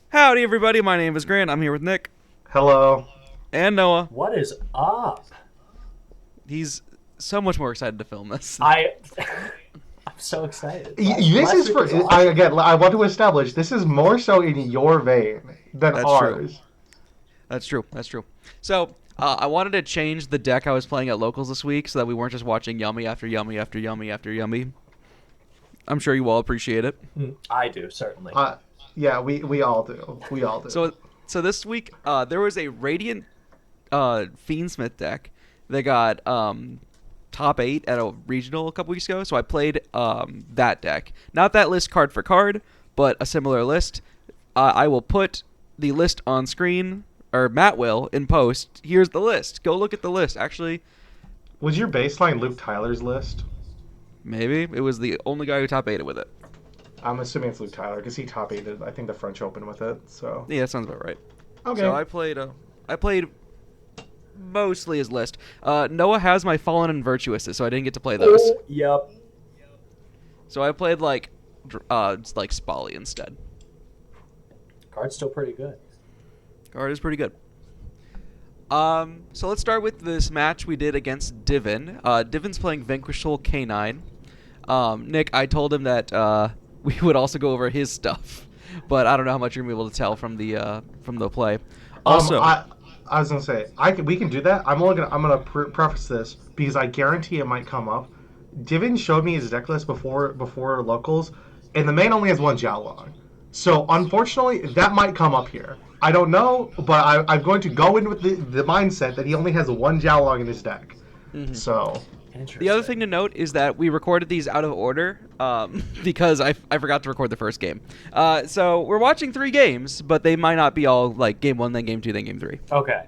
Howdy, everybody. My name is Grant. I'm here with Nick Hello. and Noah. What is up? He's so much more excited to film this. I'm so excited. This is week for was awesome. I want to establish this is more so in your vein than That's true. ours. That's true. That's true. So, I wanted to change the deck I was playing at locals this week so that we weren't just watching yummy after yummy after yummy after yummy. I'm sure you all appreciate it. I do, certainly. Yeah, we all do. We all do. So this week, there was a Radiant Fiendsmith deck that got top 8 at a regional a couple weeks ago. So I played that deck. Not that list card for card, but a similar list. I will put the list on screen, or Matt will, in post. Here's the list. Go look at the list. Actually, Was your baseline Luke Tyler's list? maybe. It was the only guy who top 8'd with it. I'm assuming it's Luke Tyler because he top 8'd, I think, the French Open with it. So Yeah, that sounds about right. okay. So I played mostly his list. Noah has my Fallen and Virtuouses, so I didn't get to play those. Oh, yep. So I played like Spally instead. Card's still pretty good. Card is pretty good. So let's start with this match we did against Divin. Divin's playing Vanquish Soul K9. Nick, I told him that we would also go over his stuff, but I don't know how much you're gonna be able to tell from the play. Also, I was gonna say we can do that. I'm gonna preface this because I guarantee it might come up. Divin showed me his deck list before locals, and the main only has one Jiaolong. So unfortunately, that might come up here. I don't know, but I'm going to go in with the mindset that he only has one Jiaolong in his deck. So Interesting. the other thing to note is that we recorded these out of order because I forgot to record the first game. So we're watching 3 games, but they might not be all like game 1, then game 2, then game 3. Okay.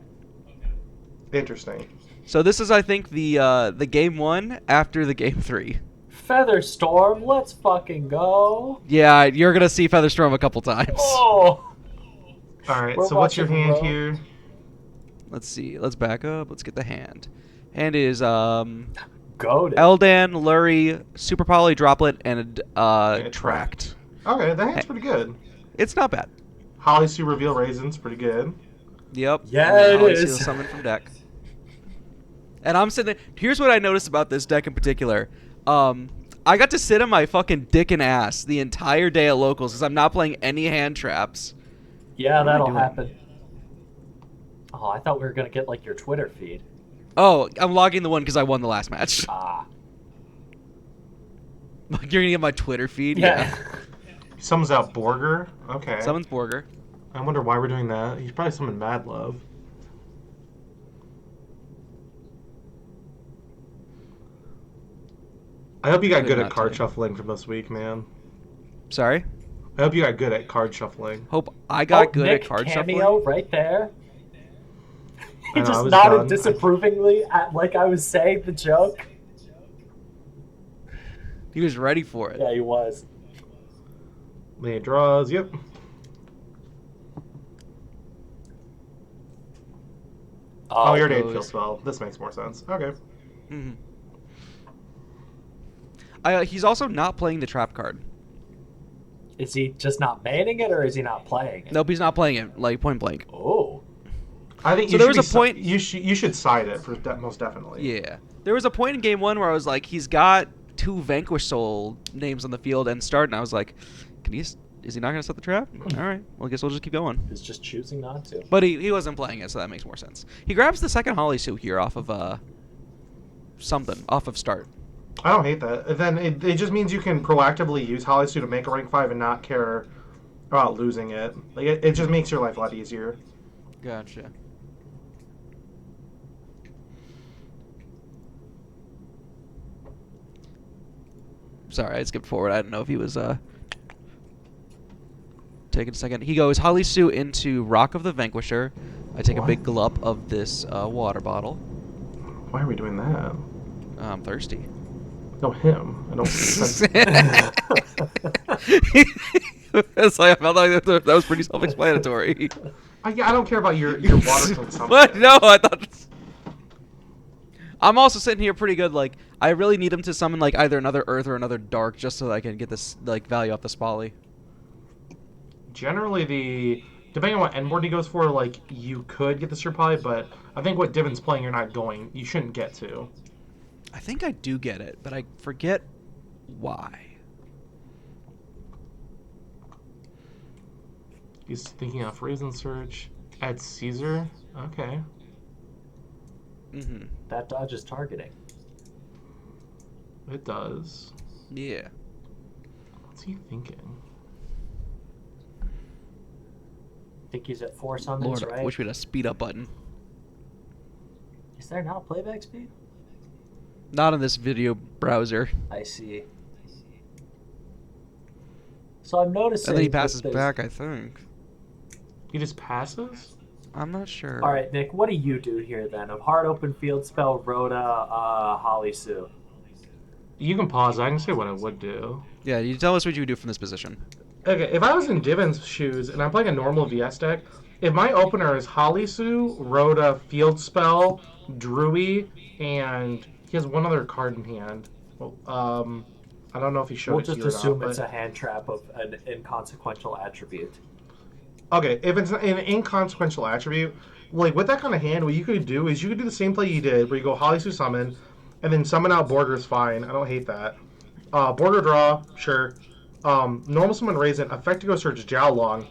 interesting. So this is, I think, the game 1 after the game 3. Featherstorm, let's fucking go. Yeah, you're gonna see Featherstorm a couple times. Oh. All right. We're So what's your watching hand Rogue. here? Let's see. Let's back up. Let's get the hand. Hand is Goated. Eldan, Lurie, Super Poly, Droplet, and Tract. Okay, the hand's pretty good. It's not bad. Holly Sue Reveal Raisin's pretty good. Yep. Yeah, And it Holly is. Seal Summon from deck. And I'm sitting there. Here's what I noticed about this deck in particular. I got to sit on my fucking dick and ass the entire day at locals because I'm not playing any hand traps. Yeah, What am I that'll doing? happen. Oh, I thought we were gonna get like your Twitter feed. Oh, I'm logging the one because I won the last match. Ah. You're gonna get my Twitter feed? Yeah. Summons out Borger. Okay. Summons Borger. I wonder why we're doing that. He's probably summoned Mad Love. I hope you got Could good at not card tell you. shuffling from this week, man. Sorry? I hope you got good at card shuffling. Hope I got Oh, good Nick at card cameo shuffling. right there. He I know, I just was nodded done. disapprovingly at like I was saying the joke. He was ready for it. Yeah, he was. Many draws, yep. Oh, you're an those. Anfield spell. This makes more sense. Okay. Mhm. He's also not playing the trap card. Is he just not manning it, or is he not playing it? Nope, he's not playing it, like, point blank. Oh. I think So you there should was a point- You should side it for most definitely. Yeah. There was a point in game 1 where I was like, he's got 2 Vanquish Soul names on the field and start, and I was like, is he not going to set the trap? All right, well, I guess we'll just keep going. He's just choosing not to. But he wasn't playing it, so that makes more sense. He grabs the second Holly Suit here off of something, off of start. I don't hate that. And then it just means you can proactively use Holly Sue to make a rank 5 and not care about losing it. Like it just makes your life a lot easier. Gotcha. Sorry, I skipped forward. I didn't know if he was taking a second. He goes Holly Sue into Rock of the Vanquisher. I take a What? big gulp of this water bottle. Why are we doing that? I'm thirsty. No, him. I don't. It's like, I felt like that was pretty self-explanatory. I don't care about your water consumption. What? No, I thought. I'm also sitting here pretty good. Like, I really need him to summon like either another Earth or another Dark, just so that I can get this like value off the Spally. Generally, depending on what end board he goes for, like, you could get the Super Poly, but I think what Divin's playing, you're not going. You shouldn't get to. I think I do get it, but I forget why. He's thinking of Raisin Search. Add Caesar. Okay. Mm-hmm. That dodge is targeting. It does. Yeah. What's he thinking? I think he's at 4 summons, Lord, right? I wish we had a speed up button. Is there not a playback speed? Not in this video browser. I see. So I'm noticing. And then he that passes there's- back, I think. He just passes? I'm not sure. All right, Nick, what do you do here then? Of Hard Open Field Spell, Rhoda, Holly Sue. You can pause. I can say what I would do. Yeah, you tell us what you would do from this position. Okay, if I was in Divin's shoes and I'm playing a normal VS deck, if my opener is Holisu, Rhoda, Field Spell, Druid, and he has one other card in hand. Well, I don't know if he showed We'll it to just you or assume not, it's but... a hand trap of an inconsequential attribute. Okay, if it's an inconsequential attribute, like with that kind of hand, what you could do is you could do the same play you did, where you go Holisu summon, and then summon out Border is fine. I don't hate that. Border draw, sure. Normal summon Raisin, effect to go search Jiaolong,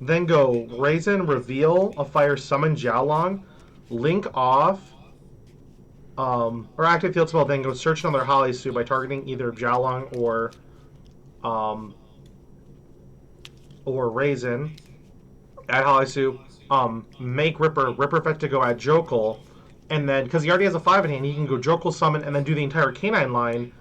then go Raisin, reveal a fire summon Jiaolong, link off, or activate field spell, then go search another Holisu by targeting either Jiaolong or Raisin. Add Holisu, make Ripper effect to go at Jokul, and then, because he already has a 5 in hand, he can go Jokul summon and then do the entire Canine line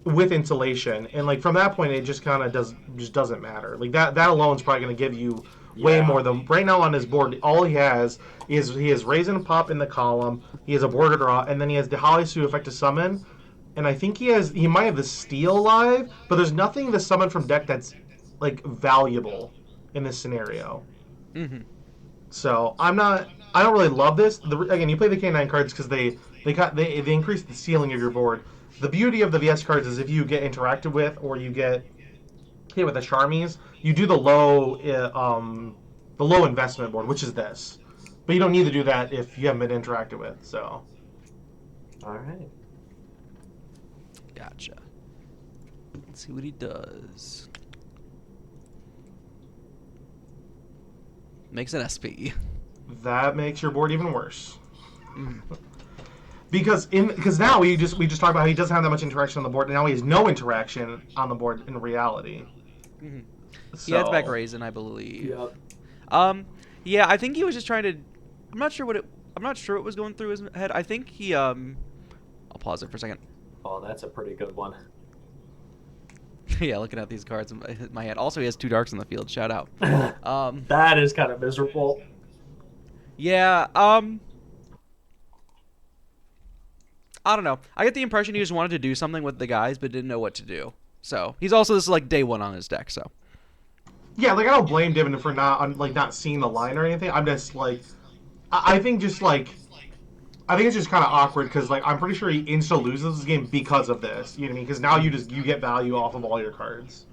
with insulation. And like from that point, it just kind of doesn't matter. Like that alone is probably going to give you way more than right now on his board. All he has is he has Raisin Pop in the column, he has a border draw, and then he has the Holisu effect to summon. And I think he might have the Steel live, but there's nothing to summon from deck that's like valuable in this scenario. Mm-hmm. So I don't really love this. Again, you play the K9 cards because they increase the ceiling of your board. The beauty of the VS cards is if you get interacted with or you get hit with the Charmies, you do the low investment board, which is this. But you don't need to do that if you haven't been interacted with. So. All right. Gotcha. Let's see what he does. Makes an SP. That makes your board even worse. Mm. Because now we just talked about how he doesn't have that much interaction on the board, and now he has no interaction on the board in reality. Mm-hmm. So, He adds back Raisin, I believe. Yep. Yeah, I think he was just trying to. I'm not sure what was going through his head. I think he. I'll pause it for a second. Oh, that's a pretty good one. Yeah, looking at these cards in my head. Also, he has 2 darks on the field. Shout out. That is kind of miserable. Yeah. I don't know. I get the impression he just wanted to do something with the guys, but didn't know what to do. So he's also this is like day 1 on his deck. So. Yeah, like I don't blame Divin for not seeing the line or anything. I'm just like, I think it's just kind of awkward because like I'm pretty sure he insta loses this game because of this. You know what I mean? Because now you get value off of all your cards.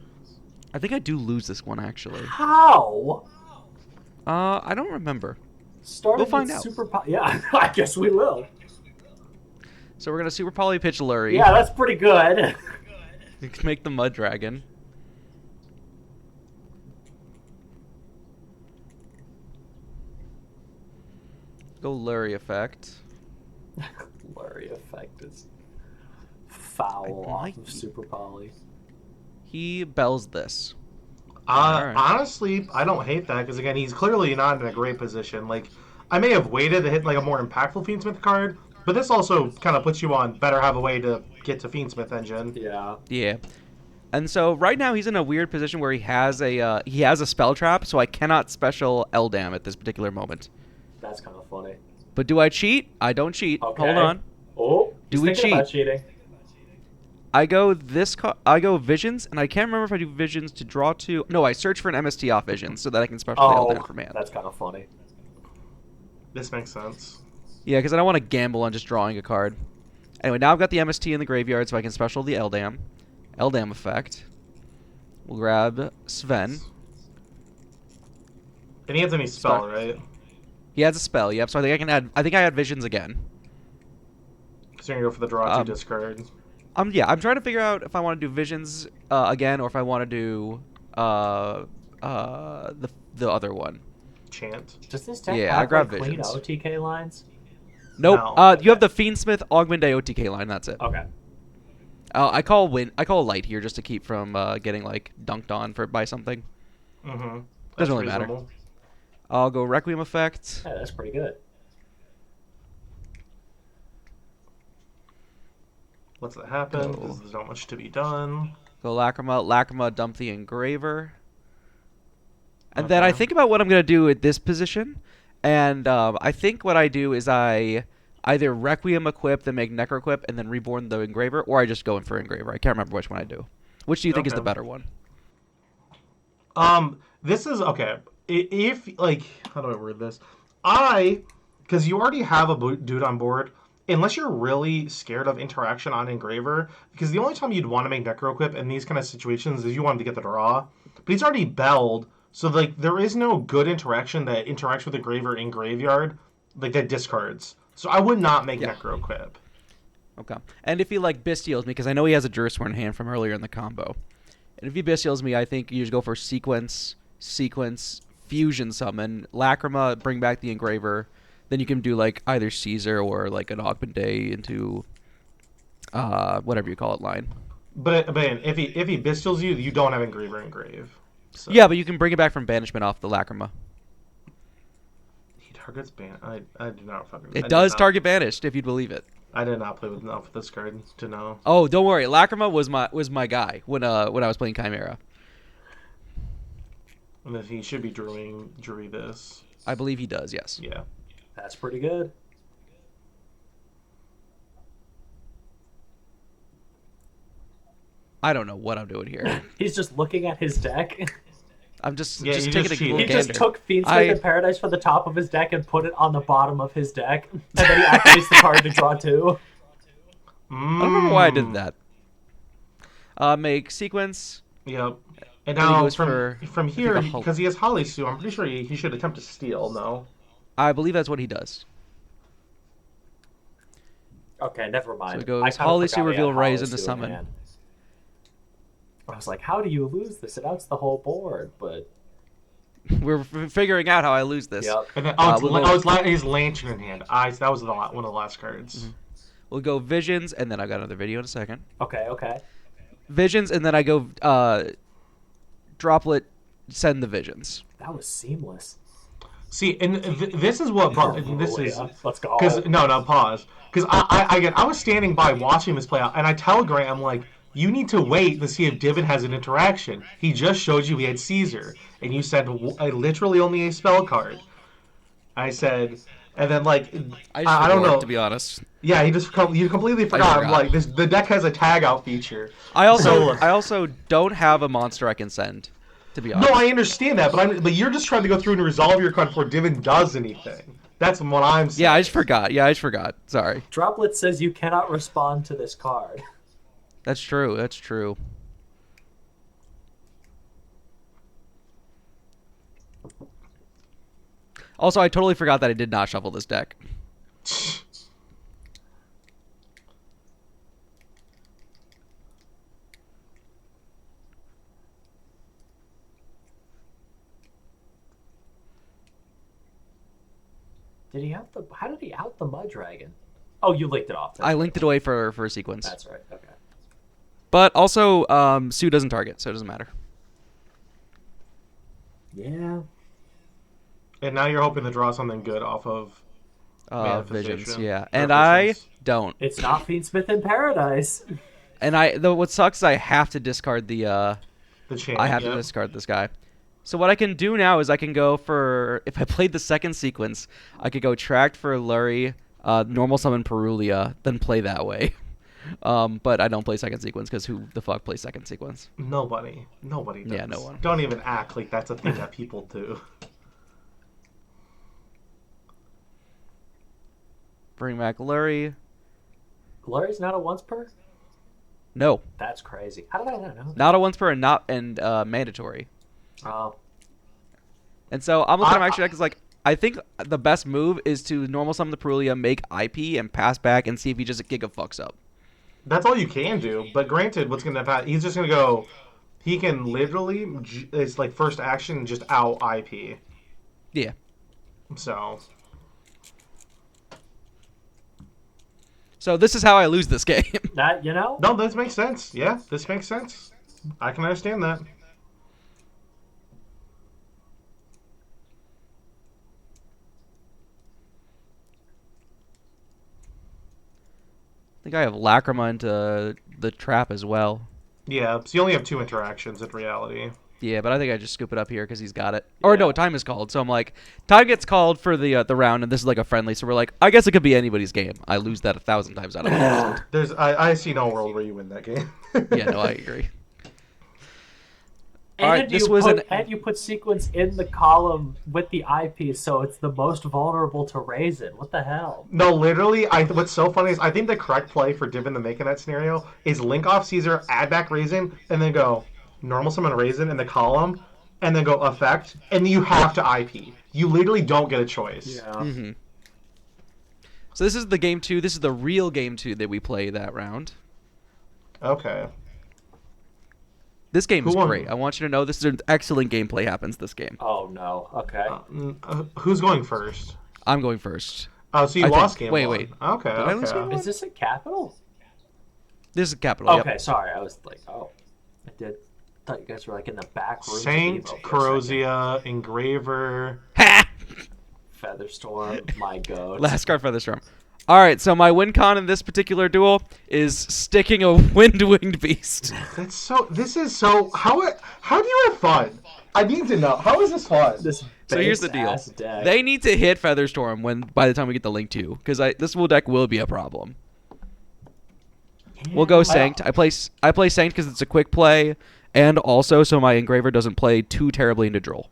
I think I do lose this one actually. How? I don't remember. Starting We'll find with out. Yeah, I guess we will. So we're gonna Super Poly pitch Lurie. Yeah, that's pretty good. Make the Mud Dragon. Go Lurie effect. Lurie effect is foul I off might of be- Super Poly. He bells this. Alright. Honestly, I don't hate that because again, he's clearly not in a great position. Like, I may have waited to hit like a more impactful Fiendsmith card, but this also kind of puts you on better have a way to get to Fiendsmith engine. Yeah. Yeah. And so right now he's in a weird position where he has a spell trap, so I cannot special Eldam at this particular moment. That's kind of funny. But do I cheat? I don't cheat. Okay. Hold on. Oh, Do he's we thinking about cheat? cheating. I go Visions, and I can't remember if I do Visions to draw 2. No, I search for an MST off Visions so that I can special Eldam for mana. That's kind of funny. This makes sense. Yeah, because I don't want to gamble on just drawing a card. Anyway, now I've got the MST in the graveyard, so I can special the Eldam. Eldam effect. We'll grab Sven. And he has any spell, right? He has a spell. Yep. So I think I can add. I think I add visions again. So you're gonna go for the draw 2 discard. Yeah. I'm trying to figure out if I want to do visions again or if I want to do the other one. Chant. Does this deck Yeah, I have grab like, clean visions. OTK lines? Nope. No. You have the Fiendsmith Augmente OTK line. That's it. Okay. I call light here just to keep from getting like dunked on by something. Mm-hmm. Doesn't really matter. I'll go Requiem effect. Yeah, that's pretty good. Lets it happen Go. because there's not much to be done. Go Lacrima. Lacrima, dump the Engraver. And then I Okay. think about what I'm going to do at this position. And I think what I do is I either Requiem equip, then make Necro equip, and then Reborn the Engraver, or I just go in for Engraver. I can't remember which one I do. Which do you think is the better one? This is okay. If like, how do I word this? Because you already have a dude on board. Unless you're really scared of interaction on Engraver, because the only time you'd want to make Necro equip in these kind of situations is you want him to get the draw. But he's already belled, so like there is no good interaction that interacts with Engraver in graveyard, like that discards. So I would not make Necro equip. Okay. And if he like Bestials me, because I know he has a Dursworn hand from earlier in the combo. And if he Bestials me, I think you just go for sequence, fusion summon, Lacrima, bring back the Engraver. Then you can do like either Caesar or like an Augmente into whatever you call it line. But if he Bestials you, you don't have Engraver engrave. So. Yeah, but you can bring it back from banishment off the Lacrima. He targets ban. I do not fucking. It does target banished if you'd believe it. I did not play with enough with this card to know. Oh, don't worry. Lacrima was my guy when I was playing Chimera. And if he should be drawing this. I believe he does. Yes. Yeah. That's pretty good. I don't know what I'm doing here. He's just looking at his deck. I'm just Yeah, just you taking just a cheated. little He gander. just took Fiendsmith in Paradise from the top of his deck and put it on the bottom of his deck. And then he activates the card to draw 2. I don't remember why I did that. Make sequence. Yep. And Then he now goes from I here, think a because he has Holly Sue, I'm pretty sure he should attempt to steal. No. I believe that's what he does. Okay, never mind. So it goes I kinda Holly forgot Sue, we reveal, had raise Holly into Sue in summon. hand. I was like, how do you lose this? It outs the whole board, but... We're figuring out how I lose this. Yep. And then, his lantern in hand. That was one of the last cards. Mm-hmm. We'll go visions, and then I got another video in a second. Okay. Visions, and then I go droplet, send the visions. That was seamless. See, and this is what this is. Let's go. Because pause. Because I was standing by watching this play out, and I tell Graham like, you need to wait to see if Divin has an interaction. He just showed you he had Caesar, and you said literally only a spell card. I said, and then like I don't know, to be honest. Yeah, you completely forgot. I'm like, the deck has a tag out feature. I also don't have a monster I can send. To be honest. No, I understand that, but you're just trying to go through and resolve your card before Divin does anything. That's what I'm saying. Yeah, I just forgot. Sorry. Droplet says you cannot respond to this card. That's true. Also, I totally forgot that I did not shuffle this deck. How did he out the Mud Dragon? Oh, you linked it off. I linked it away for a sequence. That's right. Okay. But also, Sue doesn't target, so it doesn't matter. Yeah. And now you're hoping to draw something good off of Visions, yeah. And I don't. It's not Fiendsmith in Paradise. And what sucks is I have to discard the chant. I have to discard this guy. So what I can do now is I can go for, if I played the second sequence, I could go Tract for Lurie, normal summon Perulia, then play that way. But I don't play second sequence because who the fuck plays second sequence? Nobody does. Yeah, no one. Don't even act like that's a thing that people do. Bring back Lurie. Lurie's not a once per? No. That's crazy. How did I not know that? Not a once per and mandatory. Oh. And so I'm looking at my extra deck. It's like I think the best move is to normal summon the Perulia, make IP, and pass back, and see if he just giga fucks up. That's all you can do. But granted, what's gonna happen? He's just gonna go. He can literally, it's like first action, just out IP. Yeah. So. So this is how I lose this game. That, you know? No, this makes sense. Yeah, this makes sense. I can understand that. I think I have Lacrima into the trap as well. Yeah, so you only have 2 interactions in reality. Yeah, but I think I just scoop it up here because he's got it. Or no, time is called. So I'm like, time gets called for the round, and this is like a friendly. So we're like, I guess it could be anybody's game. I lose that 1,000 times out of 1,000. I see no world where you win that game. Yeah, no, I agree. And All right, and you put sequence in the column with the eyepiece, so it's the most vulnerable to Raisin. What the hell? No, literally, what's so funny is I think the correct play for Divin the Make in that scenario is link off Caesar, add back Raisin, and then go normal summon Raisin in the column, and then go effect, and you have to IP. You literally don't get a choice. Yeah. Mm-hmm. So this is the game 2. This is the real game 2 that we play that round. Okay. This game is great. I want you to know this is an excellent gameplay happens this game. Oh no. Okay. Who's going first? I'm going first. Oh, so you lost game one. Wait. Okay. Did I lose game one? Is this a capital? This is capital. Okay, Yep. sorry. I was like, oh, I thought you guys were like in the back room. Saint, Corrosia, Engraver. Ha! Featherstorm, my goat. Last card Featherstorm. All right, so my win con in this particular duel is sticking a wind-winged beast. That's so. This is so. How do you have fun? I need to know. How is this fun? So here's the deal. Deck. They need to hit Featherstorm by the time we get the link 2, because this deck will be a problem. We'll go Sanct. I play Sanct because it's a quick play, and also so my Engraver doesn't play too terribly into Droll.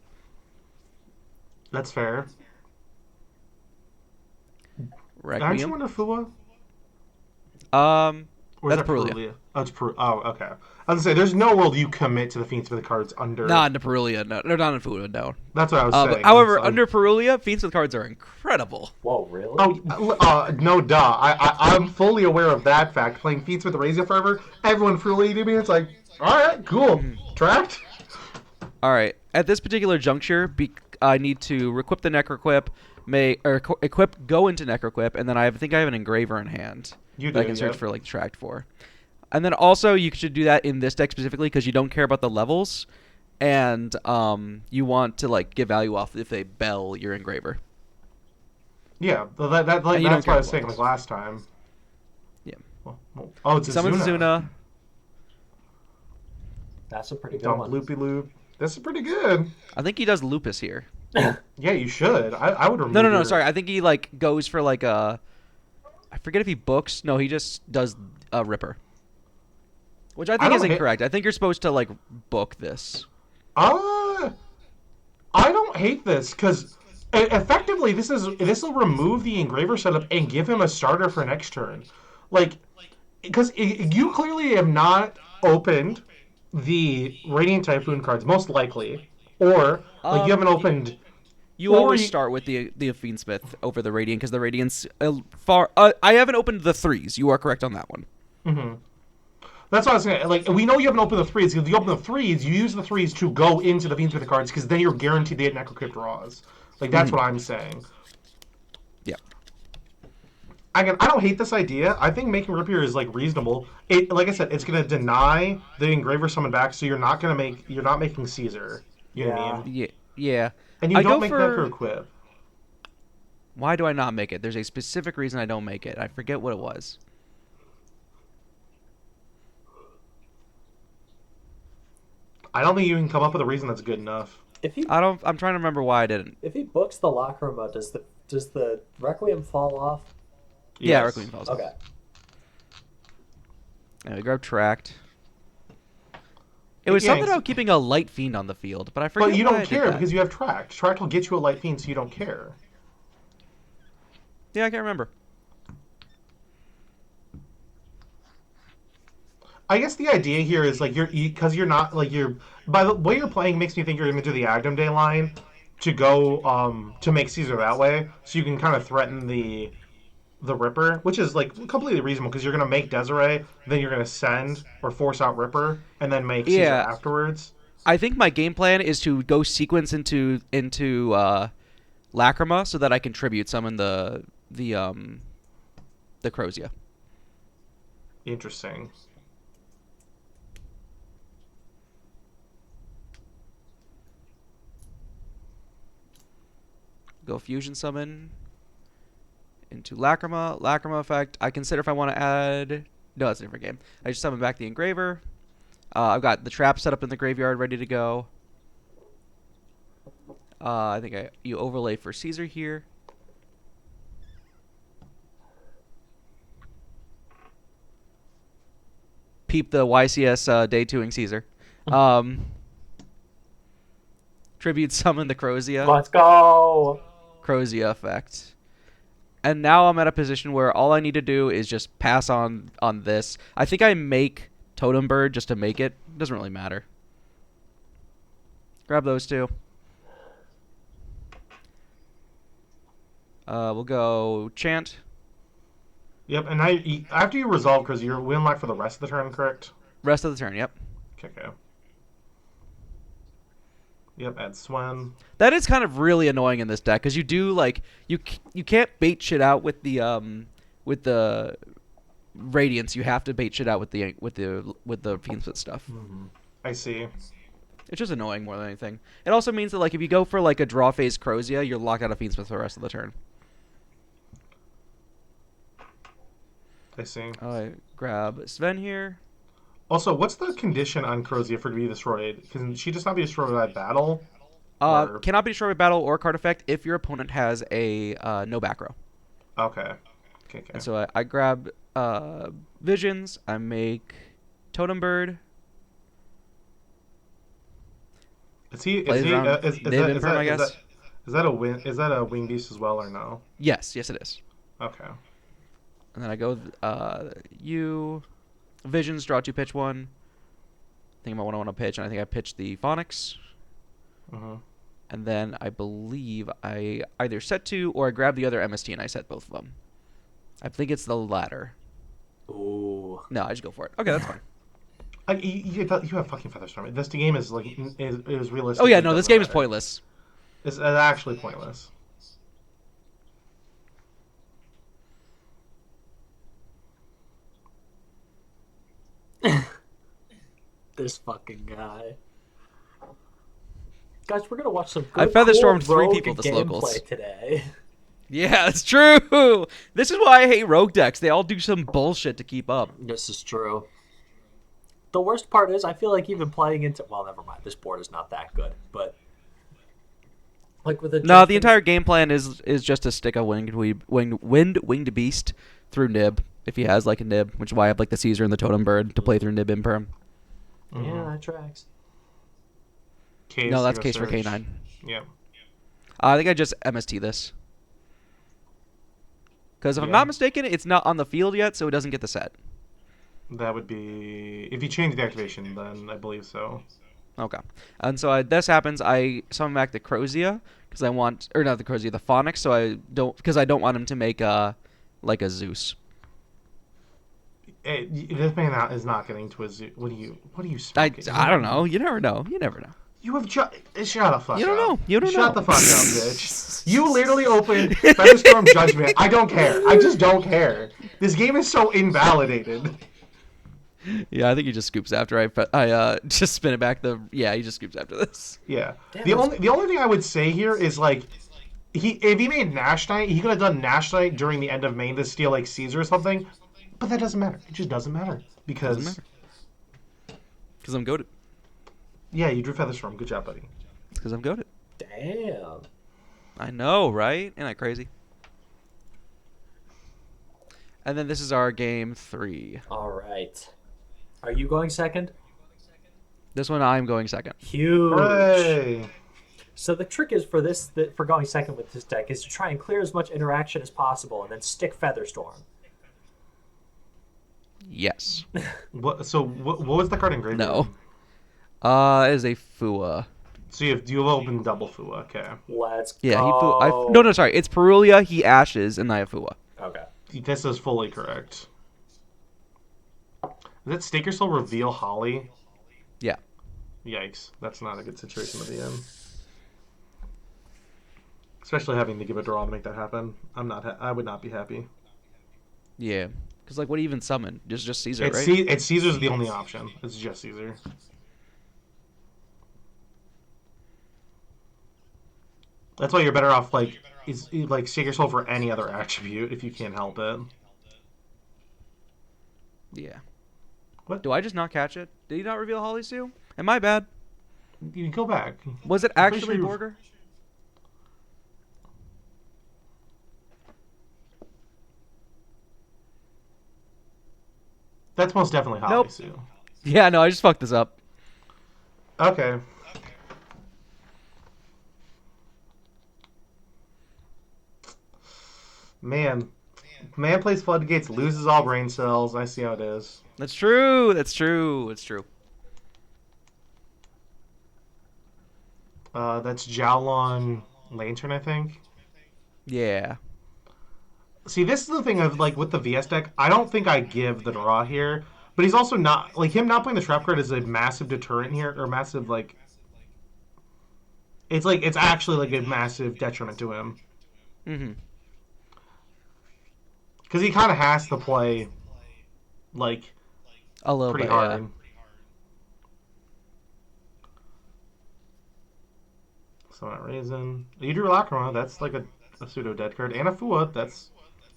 That's fair. Requiem. Aren't you on a Fua? Or That's is that Perulia. Oh, it's Perulia. Oh, okay. I was gonna say, there's no world you commit to the Fiendsmith cards under. Not in Perulia, no. They're not in Fua, no. That's what I was saying. However, under Perulia, Fiendsmith cards are incredible. Whoa, really? Oh, no, duh. I'm fully aware of that fact. Playing Fiendsmith Radiant forever, everyone Perulia to me, it's like, all right, cool, tracked. All right. At this particular juncture, I need to equip the Necroquip, equip, go into Necroquip, and then I think I have an Engraver in hand. You that do, I can search yeah. for like tracked for. And then also you should do that in this deck specifically because you don't care about the levels, and you want to like get value off if they bell your Engraver. Yeah, that's what I was saying like last time. Yeah. Oh, it's a Summon Zuna. Zuna. That's a pretty good Dump one. Loopy Loop. This is pretty good. I think he does Lupus here. Yeah, you should. I would remove. No. Sorry, I think he like goes for like a. I forget if he books. No, he just does a Ripper. Which I think is incorrect. I think you're supposed to like book this. I don't hate this because effectively this will remove the Engraver setup and give him a starter for next turn, like because you clearly have not opened the Radiant Typhoon cards most likely, or like you haven't opened. You always start with the Fiendsmith over the Radiant because the Radiant's far. I haven't opened the 3s. You are correct on that one. Mm-hmm. That's what I was saying. Like, we know you haven't opened the 3s. Because if you open the 3s, you use the 3s to go into the Fiendsmith cards because then you're guaranteed to get Necrocrypt draws. Like, that's what I'm saying. Yeah. Again, I don't hate this idea. I think making Rapier is like reasonable. Like I said, it's gonna deny the Engraver summon back, so you're not making Caesar. You know what I mean? Yeah. And you don't make Necroquip. Why do I not make it? There's a specific reason I don't make it. I forget what it was. I don't think you can come up with a reason that's good enough. I'm trying to remember why I didn't. If he books the Lacrima, does the Requiem fall off? Yes. Yeah, Requiem falls off. Okay. And we grab Tracked. It was something about keeping a Light Fiend on the field, but I forget. But you don't care because you have Tracked. Tracked will get you a Light Fiend, so you don't care. Yeah, I can't remember. I guess the idea here is like because you're not like by the way you're playing makes me think you're going to do the Agdam Day line to go to make Caesar that way, so you can kind of threaten the Ripper, which is like completely reasonable because you're gonna make Desiree, then you're gonna send or force out Ripper, and then make Caesar Yeah, afterwards. I think my game plan is to go sequence into Lacrima so that I can tribute summon the Crozia. Interesting. Go fusion summon into Lacrima. Lacrima effect. I consider if I want to add. No, that's a different game. I just summon back the Engraver. I've got the trap set up in the graveyard ready to go. I think you overlay for Caesar here. Peep the YCS day 2ing Caesar. Tribute summon the Crozia. Let's go. Crozia effect. And now I'm at a position where all I need to do is just pass on this. I think I make Totem Bird just to make it. Doesn't really matter. Grab those two. We'll go Chant. Yep, and now after you resolve, because you're we unlock for the rest of the turn, correct? Rest of the turn, yep. Okay. Yep, add Swen. That is kind of really annoying in this deck because you do like you can't bait shit out with the Radiance. You have to bait shit out with the Fiendsmith stuff. Mm-hmm. I see. It's just annoying more than anything. It also means that like if you go for like a draw phase Crozia, you're locked out of Fiendsmith for the rest of the turn. I see. I grab Sven here. Also, what's the condition on Crozia for it to be destroyed? Can she just not be destroyed by battle? Or... Cannot be destroyed by battle or card effect if your opponent has a no back row. Okay. And so I grab Visions. I make Totem Bird. Is that a wing beast as well or no? Yes, it is. Okay. And then I go Visions, draw 2, pitch 1. Think about what I want to pitch, and I think I pitched the Phonics. Uh-huh. And then I believe I either set 2 or I grab the other MST and I set both of them. I think it's the latter. Ooh. No, I just go for it. Okay, that's fine. You have fucking Featherstorm. This game is like is realistic. Oh yeah, no, this game is pointless. It's actually pointless. This fucking guy. Guys, we're gonna watch some I good Featherstormed cool 3 rogue people this gameplay locals today. Yeah, that's true. This is why I hate rogue decks. They all do some bullshit to keep up. This is true. The worst part is, I feel like even playing into... Well, never mind. This board is not that good, but... Like with No, the entire game plan is just to stick a winged beast through Nib if he has like a Nib, which is why I have like the Caesar and the Totem Bird to play through Nib Imperm. Yeah, that tracks. Case, no, that's case for K9. Yeah. I think I just MST this. Because if I'm not mistaken, it's not on the field yet, so it doesn't get the set. That would be... If you change the activation, then I believe so. Okay. And so this happens, I summon back the Crozia, because I want... Or not the Crozia, the Phonics, so I don't... Because I don't want him to make like a Zeus. This man is not getting to a Zeus. What are you smoking? I don't know. You never know. You have shut the fuck up. You don't know. Shut the fuck up, bitch. You literally opened Featherstorm Judgment. I don't care. I just don't care. This game is so invalidated. Yeah, I think he just scoops after I just spin it back. He just scoops after this. Yeah. The only thing I would say here is like, if he made Nash Knight, he could have done Nash Knight during the end of main to steal like Caesar or something. But that doesn't matter. It just doesn't matter because I'm goated. Yeah, you drew Featherstorm. Good job, buddy. It's because I'm goated. Damn. I know, right? Ain't that crazy? And then this is our game 3. All right. Are you going second? This one I'm going second. Huge. Hooray. So the trick is for going second with this deck is to try and clear as much interaction as possible and then stick Featherstorm. Yes. What was the card engraved? No. It is a Fua. So you've opened double Fua. Okay. Let's Yeah, go. no, sorry. It's Perulia, he Ashes, and I have Fua. Okay. This is fully correct. Does that Stake Your Soul reveal Holly? Yeah. Yikes. That's not a good situation to be in. Especially having to give a draw to make that happen. I would not be happy. Yeah. Because, like, what do you even summon? Just Caesar, It's right? it's Caesar's the only option. It's just Caesar. That's why you're better off, like, Stake Your Soul for any other attribute if you can't help it. Yeah. What? Do I just not catch it? Did he not reveal Holly Sue? Am I bad? You go back. Was it I'm pretty actually sure Borger? That's most definitely Holly Nope. Sue. Yeah, no, I just fucked this up. Okay. Man plays Floodgates, loses all brain cells. I see how it is. That's true. That's true. It's true. That's Jowlon Lantern, I think. Yeah. See, this is the thing of, like, with the VS deck, I don't think I give the draw here, but he's also not, like, him not playing the trap card is a massive deterrent here, or massive, like, it's actually, like, a massive detriment to him. Mm-hmm. Because he kind of has to play, like, A little pretty bit, hard. yeah. So not Raisin. You drew Lacrima, that's like a pseudo dead card. And a Fua, that's...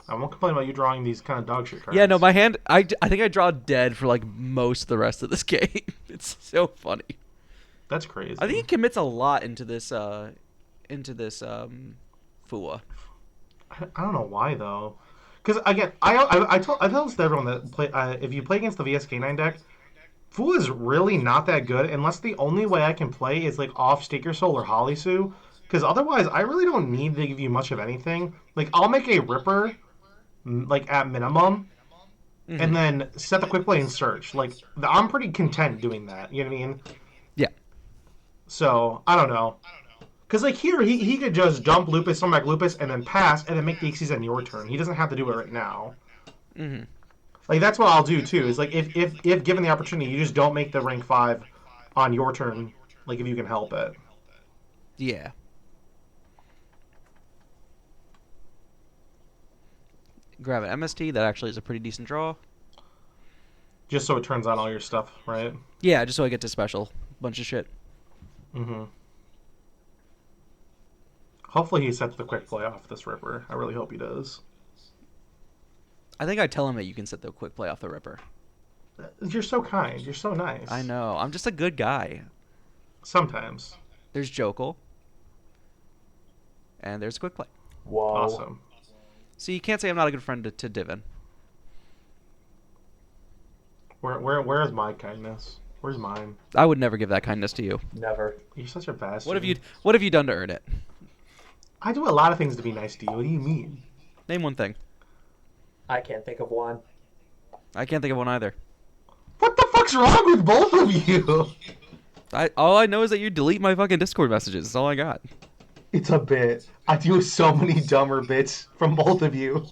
I won't complain about you drawing these kind of dog shit cards. Yeah, no, my hand, I think I draw dead for, like, most of the rest of this game. It's so funny. That's crazy. I think he commits a lot into this Fua. I don't know why, though. Because, again, I tell this to everyone that play, if you play against the VSK9 deck, Fua is really not that good unless the only way I can play is, like, off Stake Your Soul or Holisu. Because otherwise, I really don't need to give you much of anything. Like, I'll make a Ripper, like, at minimum, and then set the quick play and search. Like, I'm pretty content doing that. You know what I mean? Yeah. So, I don't know. Because, like, here, he could just dump Lupus, summon back Lupus, and then pass, and then make the Xyz on your turn. He doesn't have to do it right now. Mm-hmm. Like, that's what I'll do, too, is, like, if given the opportunity, you just don't make the rank 5 on your turn, like, if you can help it. Yeah. Grab an MST. That actually is a pretty decent draw. Just so it turns on all your stuff, right? Yeah, just so I get to special. Bunch of shit. Mm-hmm. Hopefully he sets the quick play off this Ripper. I really hope he does. I think I tell him that you can set the quick play off the Ripper. You're so kind. You're so nice. I know. I'm just a good guy. Sometimes. There's Jokal. And there's quick play. Whoa. Awesome. So you can't say I'm not a good friend to Divin. Where is my kindness? Where's mine? I would never give that kindness to you. Never. You're such a bastard. What have you done to earn it? I do a lot of things to be nice to you. What do you mean? Name one thing. I can't think of one. I can't think of one either. What the fuck's wrong with both of you? All I know is that you delete my fucking Discord messages. That's all I got. It's a bit. I do so many dumber bits from both of you.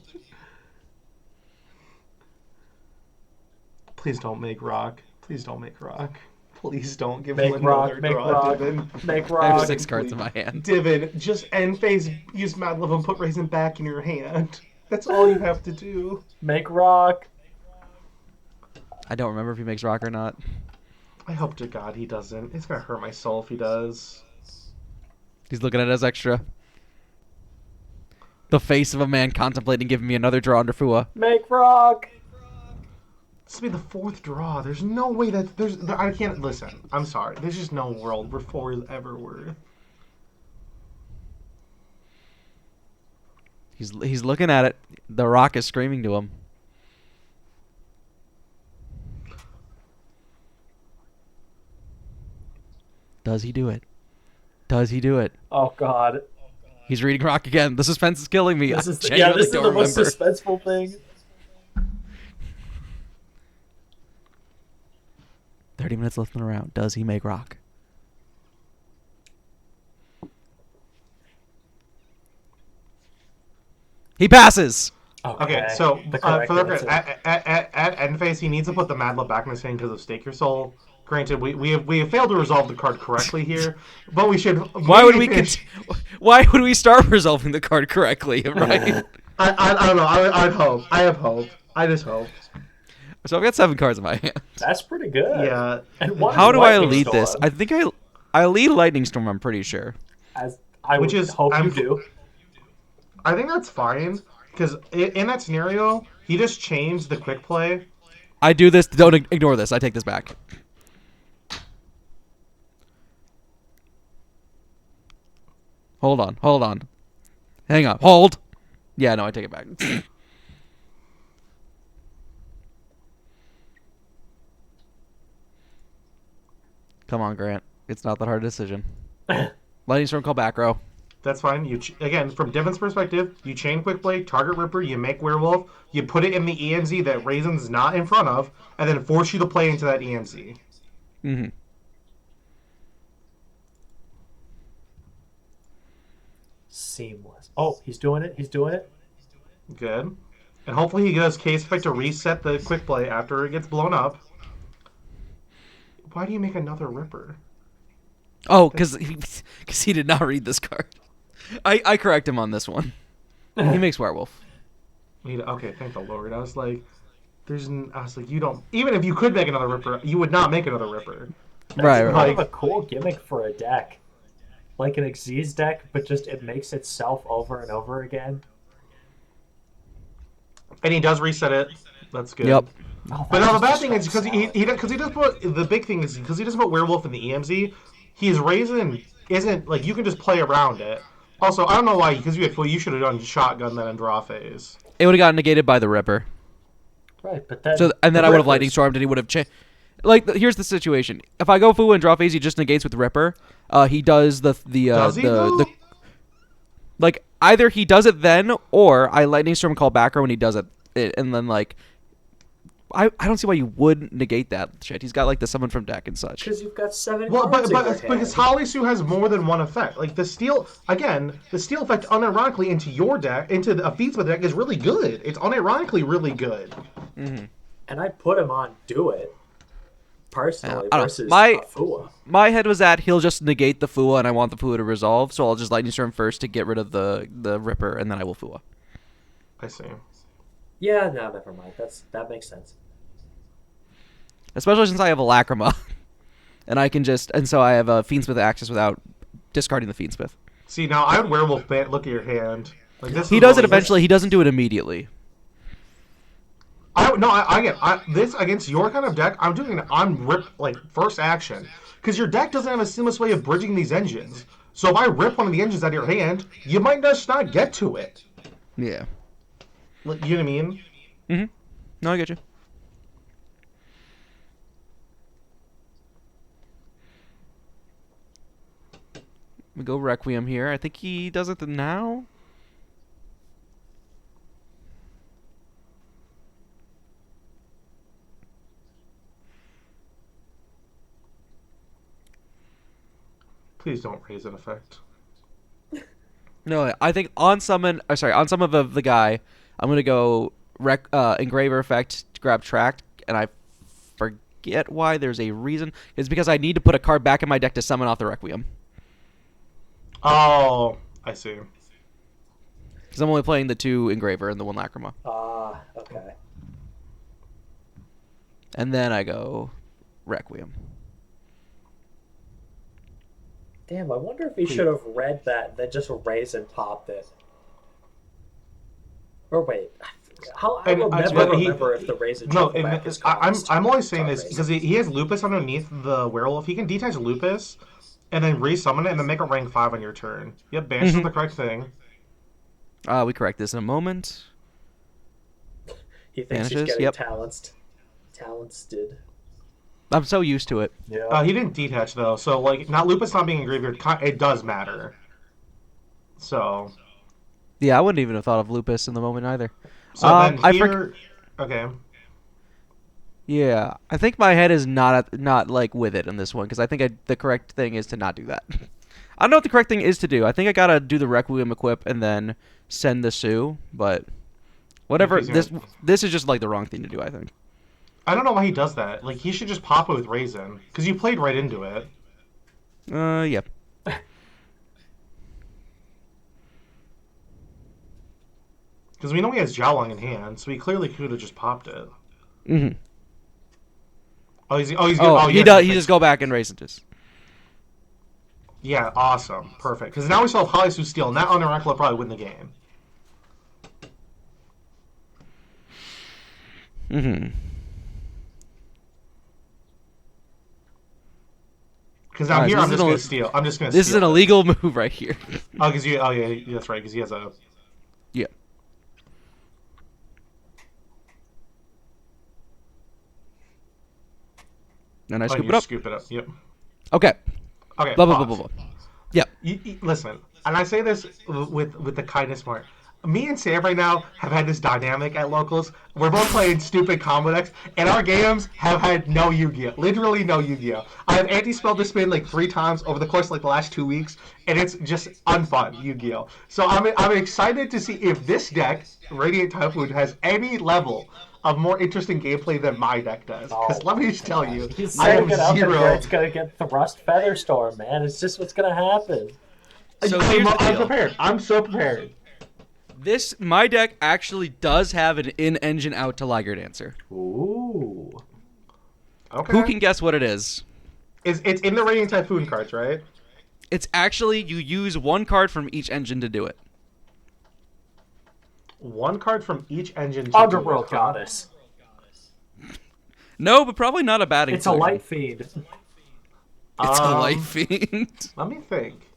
Please don't make rock. Please don't make rock. Please don't give Make him rock, another make draw, rock, Divin. make I have rock. 6 cards in my hand. Divin, just end phase, use Mad Love and put Raisin back in your hand. That's all you have to do. Make rock. I don't remember if he makes rock or not. I hope to God he doesn't. It's gonna hurt my soul if he does. He's looking at it as extra. The face of a man contemplating giving me another draw under Fua. Make rock. This will be the 4th draw. There's no way that I can't listen. I'm sorry. There's just no world where 4 is ever worth. He's looking at it. The rock is screaming to him. Does he do it? Does he do it? Oh God. He's reading rock again. The suspense is killing me. This I is genuinely this is don't the most remember. suspenseful thing. 30 minutes left in the round. Does he make rock? He passes. Okay, so the correct for the answer. at end phase, he needs to put the Mad Lib back in his hand because of Stake Your Soul. Granted, we have failed to resolve the card correctly here, but we should. Why would we? Finish... Why would we start resolving the card correctly? Right. I don't know. I'd hope. I have hope. I just hope. So I've got 7 cards in my hand. That's pretty good. Yeah. And what How is do I Lightning lead Storm? this? I think I lead Lightning Storm. I'm pretty sure. As I would hope you do. I think that's fine because in that scenario, he just changed the quick play. I do this. Don't ignore this. I take this back. Hold on. Hold on. Hang on. Hold. Yeah, no, I take it back. Come on, Grant. It's not that hard a decision. Lightning Storm, call back row. That's fine. Again, from Devon's perspective, you chain quick play, target Ripper, you make Werewolf, you put it in the ENZ that Raisin's not in front of, and then force you to play into that ENZ. Mm-hmm. Seamless. Oh, he's doing it. He's doing it. Good. And hopefully he does case effect to reset the quick play after it gets blown up. Why do you make another Ripper? Oh, because he did not read this card. I correct him on this one. He makes Werewolf. Okay, thank the Lord. I was like, you don't. Even if you could make another Ripper, you would not make another Ripper. Right. Kind of a cool gimmick for a deck, like an Xyz deck, but just it makes itself over and over again. And he does reset it. That's good. Yep. Oh, But no, the bad thing is because he doesn't put the big thing is because he doesn't put Werewolf in the EMZ. His Raisin isn't like you can just play around it. Also, I don't know why because you had full. You should have done Shotgun then and draw phase. It would have gotten negated by the Ripper. Right, but then I would have Lightning Stormed and he would have changed. Like here's the situation: if I go Fu and draw phase, he just negates with Ripper. He does Does he, though? like either he does it then or I Lightning Storm call back row when he does it, and then like. I don't see why you would negate that shit. He's got like the summon from deck and such. Because you've got 7 Well, cards but in your hand. because Holisu has more than one effect. Like the steel effect unironically into your deck, into a Fiendsmith deck is really good. It's unironically really good. Mm-hmm. And I put him on Do It personally I don't know. versus Fua. My head was at he'll just negate the Fua and I want the Fua to resolve, so I'll just Lightning Storm first to get rid of the Ripper and then I will Fua. I see. Yeah, no, never mind. That makes sense. Especially since I have a Lacrima. And so I have a Fiendsmith access without discarding the Fiendsmith. See, now I would Werewolf ban. Look at your hand. Like this. He does it eventually. He doesn't do it immediately. I get this against your kind of deck. I'm doing it on rip like first action because your deck doesn't have a seamless way of bridging these engines. So if I rip one of the engines out of your hand, you might just not get to it. Yeah. You know what I mean? Mm-hmm. No, I get you. We go Requiem here. I think he does it now. Please don't raise an effect. No, I think on summon of the guy, I'm gonna go Engraver effect to grab Tract, and I forget why. There's a reason. It's because I need to put a card back in my deck to summon off the Requiem. Oh, I see. Because I'm only playing the 2 Engraver and the 1 Lacrima. Okay. And then I go Requiem. Damn, I wonder if he should have read that, then just raise and popped it. Or wait, I will never remember if the raise and no. I'm always saying this because he has Lupus underneath the Werewolf. He can detach Lupus and then resummon it and then make a rank 5 on your turn. Yep, banish is the correct thing. We correct this in a moment. He thinks he's getting talented. I'm so used to it. Yeah. He didn't detach though, so like not Lupus not being in graveyard, it does matter. So. Yeah, I wouldn't even have thought of Lupus in the moment either. So then here, okay. Yeah, I think my head is not like with it in this one because I think the correct thing is to not do that. I don't know what the correct thing is to do. I think I gotta do the Requiem equip and then send the Sue, but whatever. This is just like the wrong thing to do, I think. I don't know why he does that. Like, he should just pop it with Raisin, because you played right into it. Yeah. Because we know he has Jiaolong in hand, so he clearly could have just popped it. Mm-hmm. He's he does. He just go back and raise it. Yeah, awesome. Perfect. Because now we still have Halisu Steel, and that on Oracle will probably win the game. Mm-hmm. Because now here I'm just going to steal. This is an illegal move right here. Because yeah, that's right. Because he has a. Yeah. And I scoop it up. Scoop it up. Yep. Okay. Okay. Blah blah blah blah. Yep. Listen, and I say this with the kindness mark. Me and Sam right now have had this dynamic at locals. We're both playing stupid combo decks, and our games have had no Yu-Gi-Oh! Literally no Yu-Gi-Oh! I have anti-spelled the spin like 3 times over the course of like the last 2 weeks, and it's just unfun Yu-Gi-Oh! So I'm excited to see if this deck, Radiant Typhoon, has any level of more interesting gameplay than my deck does. Because let me just tell you, He's I setting have it up zero. and it's gonna get Thrust Featherstorm, man. It's just what's gonna happen. So here's the I'm deal. prepared. I'm so prepared. My deck actually does have an in-engine out to Liger Dancer. Ooh. Okay. Who can guess what it is? It's in the Radiant Typhoon cards, right? It's actually you use 1 card from each engine to do it. 1 card from each engine. To Underworld Goddess. No, but probably not a bad It's a light feed. It's a light fiend. Let me think.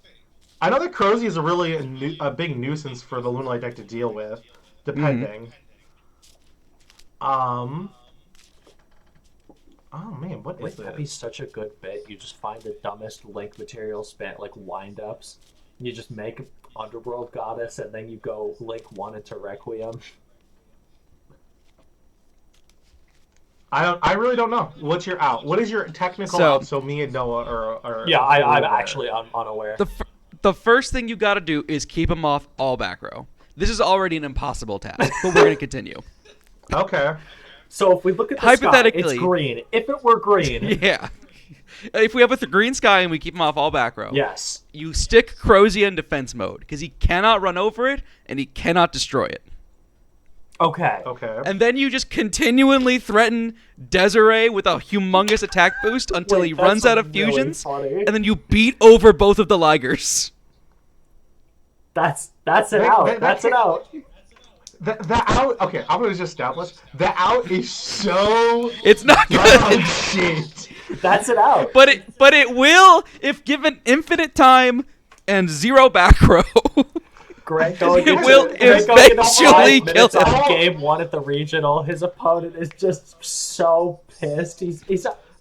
I know that Crozy is a big nuisance for the Lunalight deck to deal with, depending. Oh man, what is Wouldn't that be this? such a good bit? You just find the dumbest Link material spent like wind-ups. You just make Underworld Goddess, and then you go Link 1 into Requiem. I really don't know. What's your out? What is your technical out? So me and Noah are Yeah, I'm actually unaware. The first thing you got to do is keep him off all back row. This is already an impossible task, but we're going to continue. Okay. So if we look at the Hypothetically, sky, it's green. If it were green... Yeah. If we have a green sky and we keep him off all back row, Yes. you stick Crozia in defense mode because he cannot run over it and he cannot destroy it. Okay. And then you just continually threaten Desiree with a humongous attack boost until he runs out of really fusions, funny. and then you beat over both of the Ligers. That's it out. That's it out. The out. Okay, I'm gonna just establish the out is so. It's not Oh good. shit. That's it out. But it will if given infinite time and 0 back row. Greg going It into, will Greg going into eventually 5 minutes kill him. of game 1 at the regional. His opponent is just so pissed. He's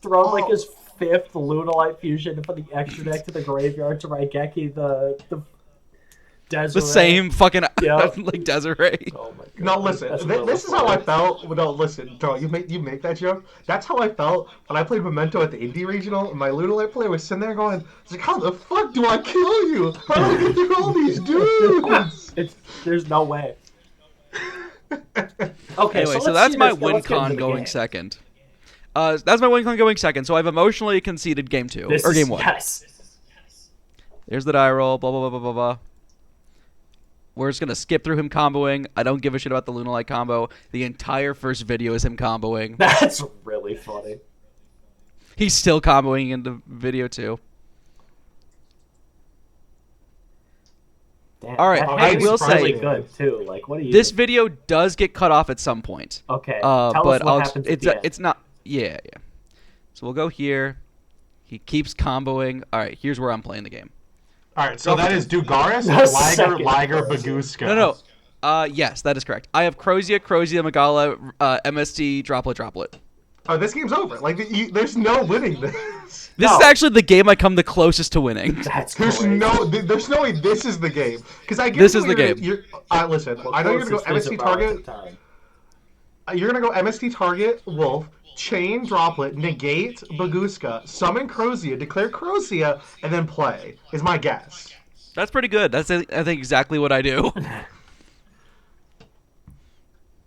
thrown like his 5th Lunalight fusion for the extra deck to the graveyard to Raigeki the Desiree. The same fucking Yep. like Desiree. Oh my god. No, listen. This is how I felt. No, listen. Don't you make that joke? That's how I felt when I played Memento at the Indie Regional. And my Lunalight player was sitting there going, "It's like, how the fuck do I kill you? How do I get through all these dudes?" There's no way. Okay, Anyway, so let's that's see my this. win Let's get into con the going game. second. That's my win con going second. So I've emotionally conceded game 2 or game 1. Yes. There's the die roll. Blah blah blah blah blah blah. We're just gonna skip through him comboing. I don't give a shit about the Lunalight combo. The entire first video is him comboing. That's really funny. He's still comboing in the video too. Damn, All right, that I hand will is really say- good too. Like, what do you? This video does get cut off at some point. Okay. Tell But us what happens at the end. it's not. Yeah. So we'll go here. He keeps comboing. All right, here's where I'm playing the game. All right, so that is Dugaris, The Liger, second Liger, person. Baguska. No. Yes, that is correct. I have Crozia, Magala, MST, Droplet. Oh, this game's over. Like, there's no winning this. This is actually the game I come the closest to winning. That's There's crazy. there's no way this is the game. Because I This is the game. Listen, I know you're gonna go Closest is MST a relative target. time. You're gonna go MST target Wolf, chain Droplet, negate Baguska, summon Crozia, declare Crozia, and then play. Is my guess. That's pretty good. That's I think exactly what I do.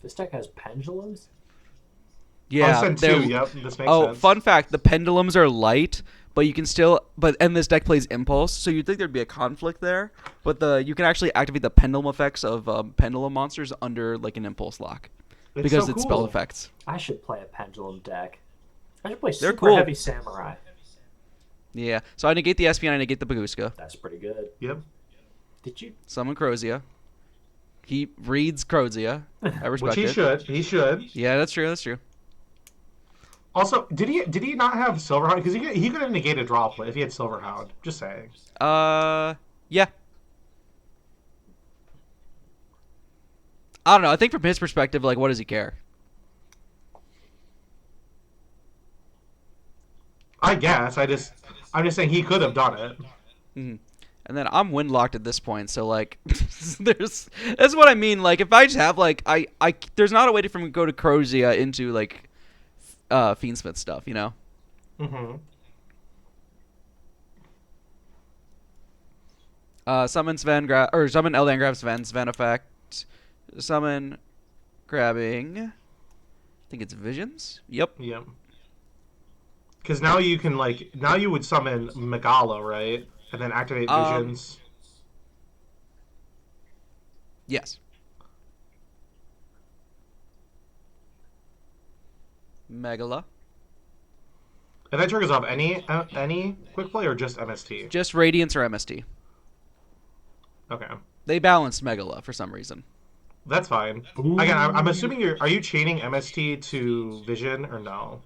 This deck has pendulums? Yeah. Send they're- two. Yep, this makes Oh, sense. fun fact: the pendulums are light, but you can still. And this deck plays Impulse, so you'd think there'd be a conflict there. But you can actually activate the pendulum effects of pendulum monsters under like an Impulse lock because so it's spell cool. effects. I should play a pendulum deck. I should play They're Super cool. Heavy Samurai. Yeah. So I negate the SP and I negate the Baguska. That's pretty good. Yep. Did you? Summon Crozia. He reads Crozia. I respect Which he it. should. He should. Yeah, that's true. That's true. Also, did he not have Silverhound? Because he could have negated Droplet if he had Silverhound. Just saying. Yeah. I don't know. I think from his perspective, like, what does he care? I guess. I'm just saying he could have done it. Mm-hmm. And then I'm windlocked at this point, so like, that's what I mean. Like, if I just have like, there's not a way for me to go to Crozia into like, Fiendsmith stuff, you know. Mm-hmm. Summon summon Eldan grab Sven effect. Summon grabbing. I think it's Visions. Yep. Yep. Because now you can now you would summon Megala, right? And then activate Visions. Yes. Megala. And that triggers off any quick play or just MST? Just Radiance or MST. Okay. They balanced Megala for some reason. That's fine. Ooh. Again, I'm assuming are you chaining MST to Vision or no?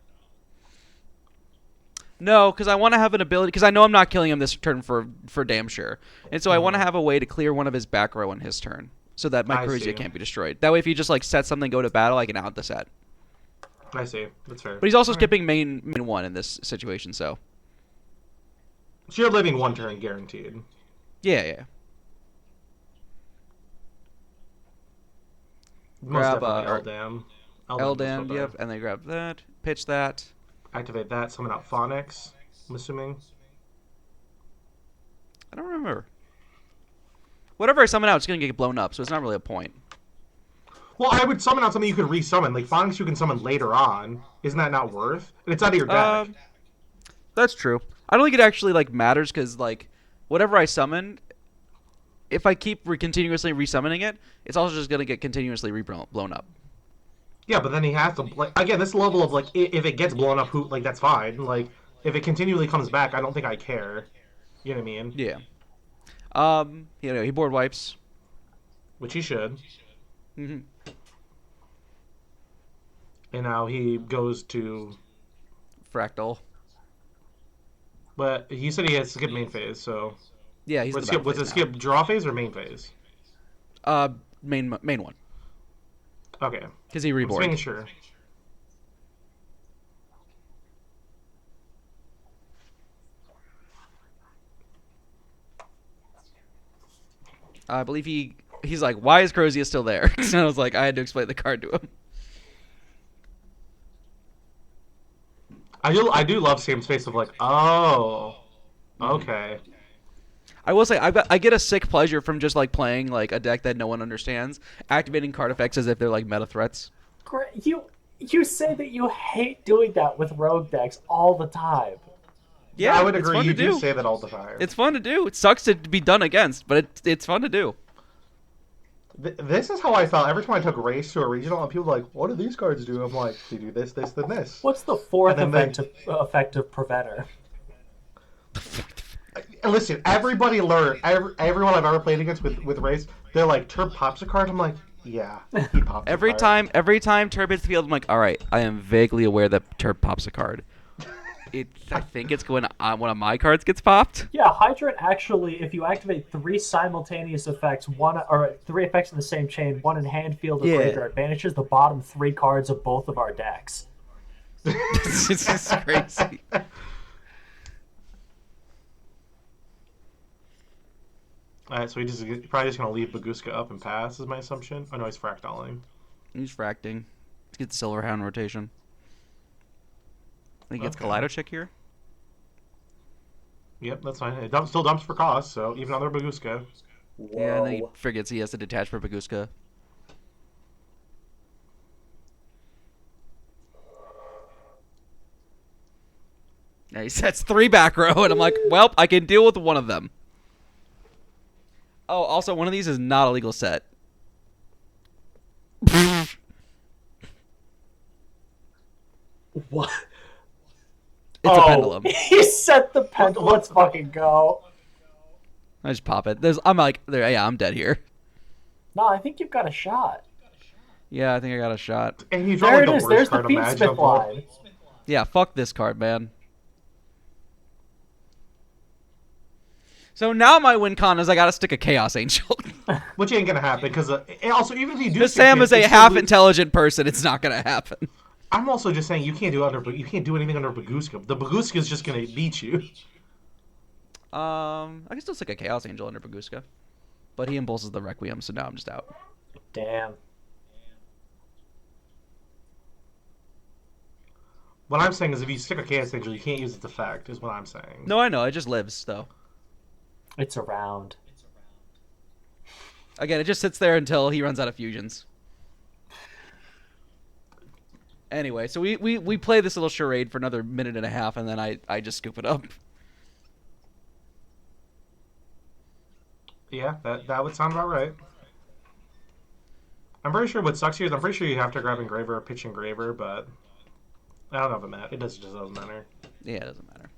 No, because I want to have an ability. Because I know I'm not killing him this turn for damn sure, and so I want to have a way to clear one of his back row on his turn, so that my I see. Crozia can't be destroyed. That way, if he just like set something, go to battle, I can out the set. I see. That's fair. But he's also skipping main one in this situation, so So you're living one turn guaranteed. yeah. Most Grab, definitely Eldan. Eldan, yep, and they grab that, pitch that. Activate that. Summon out Phonics. I'm assuming. I don't remember. Whatever I summon out, it's gonna get blown up, so it's not really a point. Well, I would summon out something you could resummon. Like Phonics you can summon later on. Isn't that not worth? And it's out of your deck. That's true. I don't think it actually like matters because like whatever I summon, if I keep continuously resummoning it, it's also just gonna get continuously blown up. Yeah, but then he has to again. This level of if it gets blown up, that's fine. Like if it continually comes back, I don't think I care. You know what I mean? Yeah. He board wipes. Which he should. Mm-hmm. And now he goes to. Fractal. But he said he has to skip main phase, so. Yeah, he's the Was it skip draw phase or main phase? Main one. Okay. Because he Just reborn. making sure. I believe he's like, why is Crozia still there? And I was like, I had to explain the card to him. I do love Sam's face of oh, okay. I will say I get a sick pleasure from just like playing like a deck that no one understands, activating card effects as if they're like meta threats. You say that you hate doing that with rogue decks all the time. Yeah, I would it's agree. fun You to do say that all the time. It's fun to do. It sucks to be done against, but it's fun to do. This is how I felt every time I took race to a regional, and people were like, "What do these cards do?" I'm like, "They do this, this, then this." What's the fourth And then effective preventer? Listen, everybody learned. Everyone I've ever played against with race, they're like, "Turb pops a card." I'm like, "Yeah, he pops." Every time Turb hits the field, I'm like, all right, I am vaguely aware that Turb pops a card. I think it's when one of my cards gets popped. Yeah, Hydrant actually, if you activate three simultaneous effects, three effects in the same chain, one in hand, field, or graveyard, banishes the bottom three cards of both of our decks. It's just crazy. Alright, so he's probably just gonna leave Baguska up and pass, is my assumption. Oh no, he's fractaling. He's fracting. Get the Silverhound rotation. I think it's Okay. Kaleido Chick here. Yep, that's fine. It still dumps for cost, so even on their Baguska. Yeah, and then he Whoa. forgets he has to detach for Baguska. Now he sets 3 back row, and I'm like, well, I can deal with one of them. Oh, also, one of these is not a legal set. What? It's a pendulum. He set the pendulum. Let's fucking go. I just pop it. I'm like, yeah, I'm dead here. No, I think you've got a shot. Yeah, I think I got a shot. And you draw There like it the is. worst There's the card imaginable. Fiendsmith line. Yeah, fuck this card, man. So now my win con is I gotta stick a Chaos Angel. Which ain't gonna happen because also even if you do, Because stick Sam it, is a it's still half intelligent person, it's not gonna happen. I'm also just saying you can't do anything under Baguska. The Baguska is just gonna beat you. I can still stick a Chaos Angel under Baguska. But he impulses the Requiem, so now I'm just out. Damn. What I'm saying is if you stick a Chaos Angel, you can't use its effect, is what I'm saying. No, I know, it just lives, though. It's around. Again, it just sits there until he runs out of fusions. Anyway, so we play this little charade for another minute and a half, and then I just scoop it up. Yeah, that would sound about right. I'm pretty sure what sucks here is I'm pretty sure you have to grab Engraver or pitch Engraver, but I don't know if it matters. Just doesn't matter. Yeah, it doesn't matter.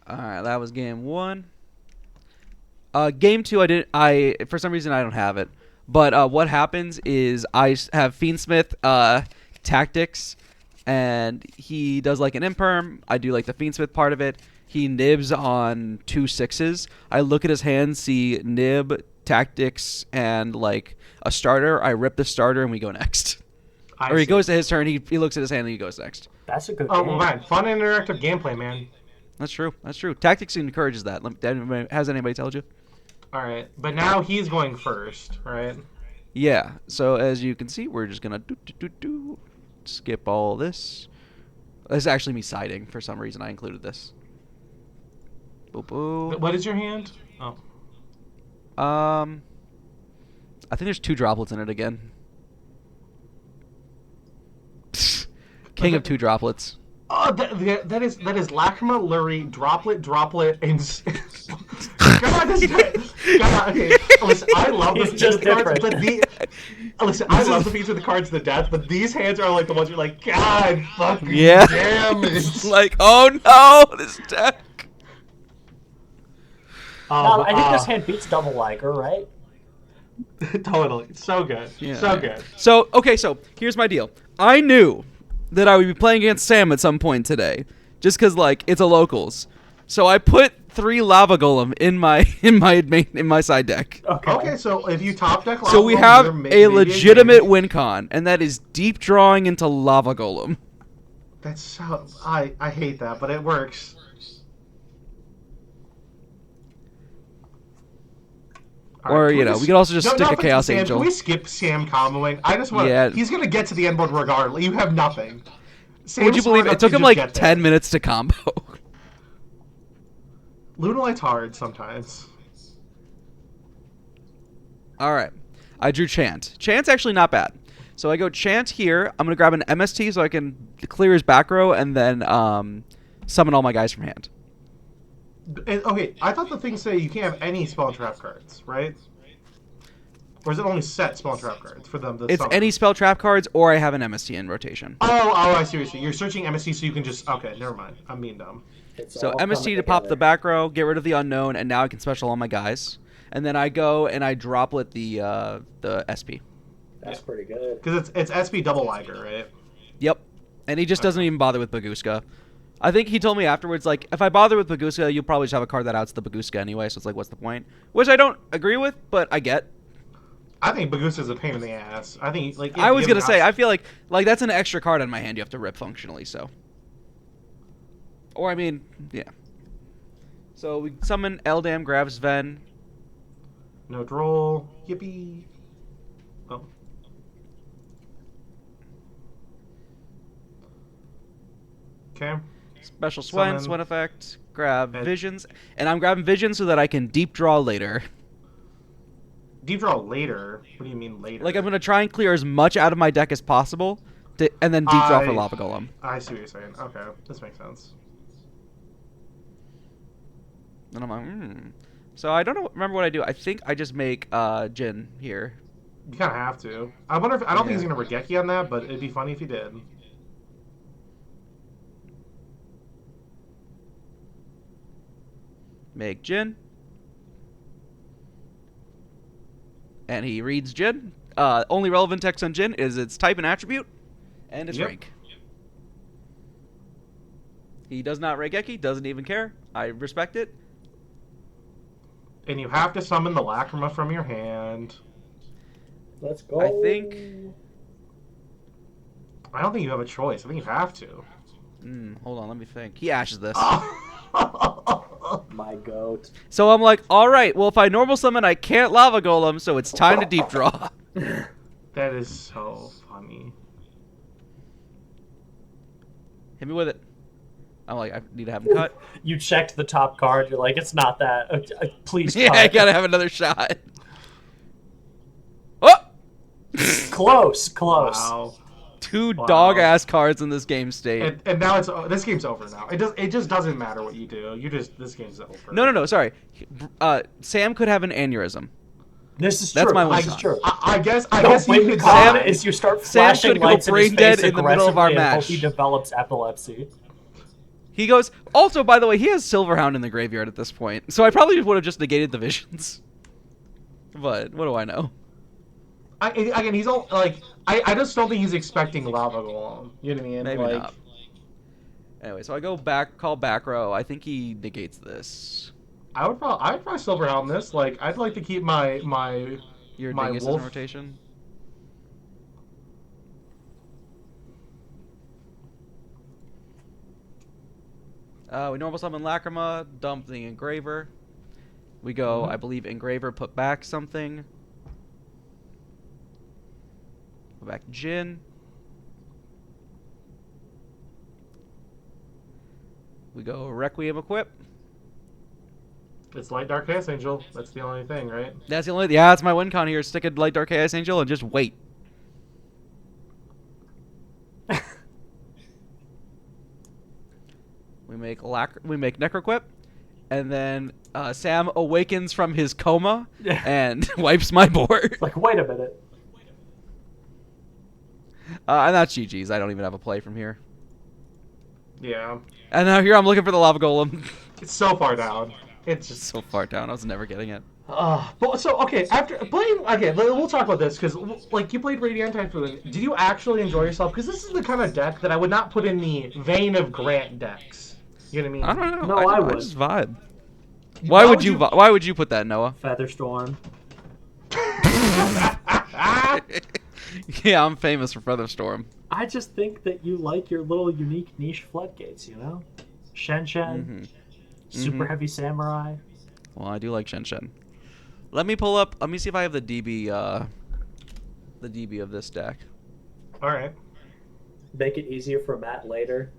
Alright, that was game 1. Game 2, I for some reason I don't have it. But what happens is I have Fiendsmith tactics, and he does like an imperm. I do like the Fiendsmith part of it. He nibs on 2 6s. I look at his hand, see nib, tactics, and like a starter. I rip the starter and we go next. Or he goes to his turn, he looks at his hand and he goes next. That's a good Oh, game. well, man. Fun and interactive gameplay, man. That's true. That's true. Tactics encourages that. Has anybody told you? All right. But now he's going first, right? Yeah. So as you can see, we're just going to skip all this. This is actually me siding. For some reason, I included this. Boo boo. What is your hand? Oh. I think there's 2 droplets in it again. King of 2 droplets. Oh, that is Lacrima, Lurie, Droplet, and... God, okay. Listen, I love the feature of the cards, but listen, I love the feature of the cards to death, but these hands are like the ones you're like, God fucking damn it. Like, oh no, this deck. No, I think this hand beats Double Liger, right? Totally. So good. Yeah. So good. So, okay, so here's my deal. I knew that I would be playing against Sam at some point today, just because like it's a locals. So I put 3 Lava Golem in my side deck. Okay, so if you top deck So we Golem, have you're a maybe legitimate win con, and that is deep drawing into Lava Golem. That's so... I hate that, but it works. All Or, right, you know, we could also just stick a Chaos Sam, Angel. Can we skip Sam comboing? I just want to... Yeah. He's going to get to the end board regardless. You have nothing. Would you believe it took him like 10 minutes to combo? Lunalight's hard sometimes. Alright. I drew Chant. Chant's actually not bad. So I go Chant here. I'm going to grab an MST so I can clear his back row and then summon all my guys from hand. Okay, I thought the things say you can't have any spell and trap cards, right? Or is it only set spell and trap cards for them? It's any spell trap cards or I have an MST in rotation. Oh, I see what you're saying. You're searching MST so you can just... Okay, never mind. I'm being dumb. So MST to pop the back row, get rid of the unknown, and now I can special all my guys. And then I go and I droplet the SP. That's pretty good. Because it's SP double Liger, right? Yep. And he just doesn't even bother with Baguska. I think he told me afterwards, like, if I bother with Baguska, you'll probably just have a card that outs the Baguska anyway, so it's like, what's the point? Which I don't agree with, but I get. I think Baguska's a pain in the ass. I think, like... I was going to say, I feel like that's an extra card on my hand you have to rip functionally, so. Or, I mean, yeah. So we summon Eldam, grab Sven. No droll. Yippee. Oh. Okay. Special Summon. Swen effect, grab And- Visions, and I'm grabbing Visions so that I can deep draw later. Deep draw later. What do you mean later? Like I'm gonna try and clear as much out of my deck as possible, and then deep draw for Lava Golem. I see what you're saying. Okay, this makes sense. And I'm like, So I don't remember what I do. I think I just make Jin here. You kind of have to. I wonder if I don't think he's gonna Regeki on that, but it'd be funny if he did. Make Jin. And he reads Jin. Only relevant text on Jin is its type and attribute, and its rank. He does not Regeki, doesn't even care. I respect it. And you have to summon the Lacrima from your hand. Let's go. I think. I don't think you have a choice. I think you have to. Hold on, let me think. He ashes this. My goat. So I'm like, all right, well, if I normal summon, I can't Lava Golem, so it's time to deep draw. That is so funny. Hit me with it. I'm like, I need to have him cut. You checked the top card. You're like, it's not that. Please cut. Yeah, I gotta have another shot. Oh! Close. Wow. Two dog-ass cards in this game state. And now this game's over now. It just doesn't matter what you do. This game's over. No, sorry. Sam could have an aneurysm. This is That's true. my one This is shot. true. I guess The you way could Sam say is you start Sam flashing could go lights in his brain dead face in the middle of our aggressively and hope match. he develops epilepsy. He goes, also, by the way, he has Silverhound in the graveyard at this point, so I probably would have just negated the visions. But what do I know? Again, he's all like I just don't think he's expecting Lava Golem. You know what I mean? Maybe like, not. Anyway, so I go call back row. I think he negates this. I'd probably Silverhound this. Like, I'd like to keep my Your my Dingus is wolf. in rotation. We normal summon Lacrima, dump the Engraver. We go, I believe, Engraver, put back something. Put back Jin. We go Requiem equip. It's Light Dark Chaos Angel. That's the only thing, right? That's the only. Yeah, that's my win con here. Stick a Light Dark Chaos Angel and just wait. We make Necroquip, and then Sam awakens from his coma and wipes my board. Like, wait a minute. And that's GG's. I don't even have a play from here. Yeah. And now here I'm looking for the Lava Golem. It's so far down. It's just So far down, I was never getting it. But so okay, after playing, okay, we'll talk about this because like you played Radiant Typhoon. Did you actually enjoy yourself? Because this is the kind of deck that I would not put in the vein of Grant decks. You know what I mean? I don't know. No, I I would. just vibe. Why would you? Why would you put that, Noah? Featherstorm. Yeah, I'm famous for Featherstorm. I just think that you like your little unique niche floodgates, you know? Shen Shen, Super Heavy Samurai. Well, I do like Shen Shen. Let me pull up. Let me see if I have the DB of this deck. All right. Make it easier for Matt later.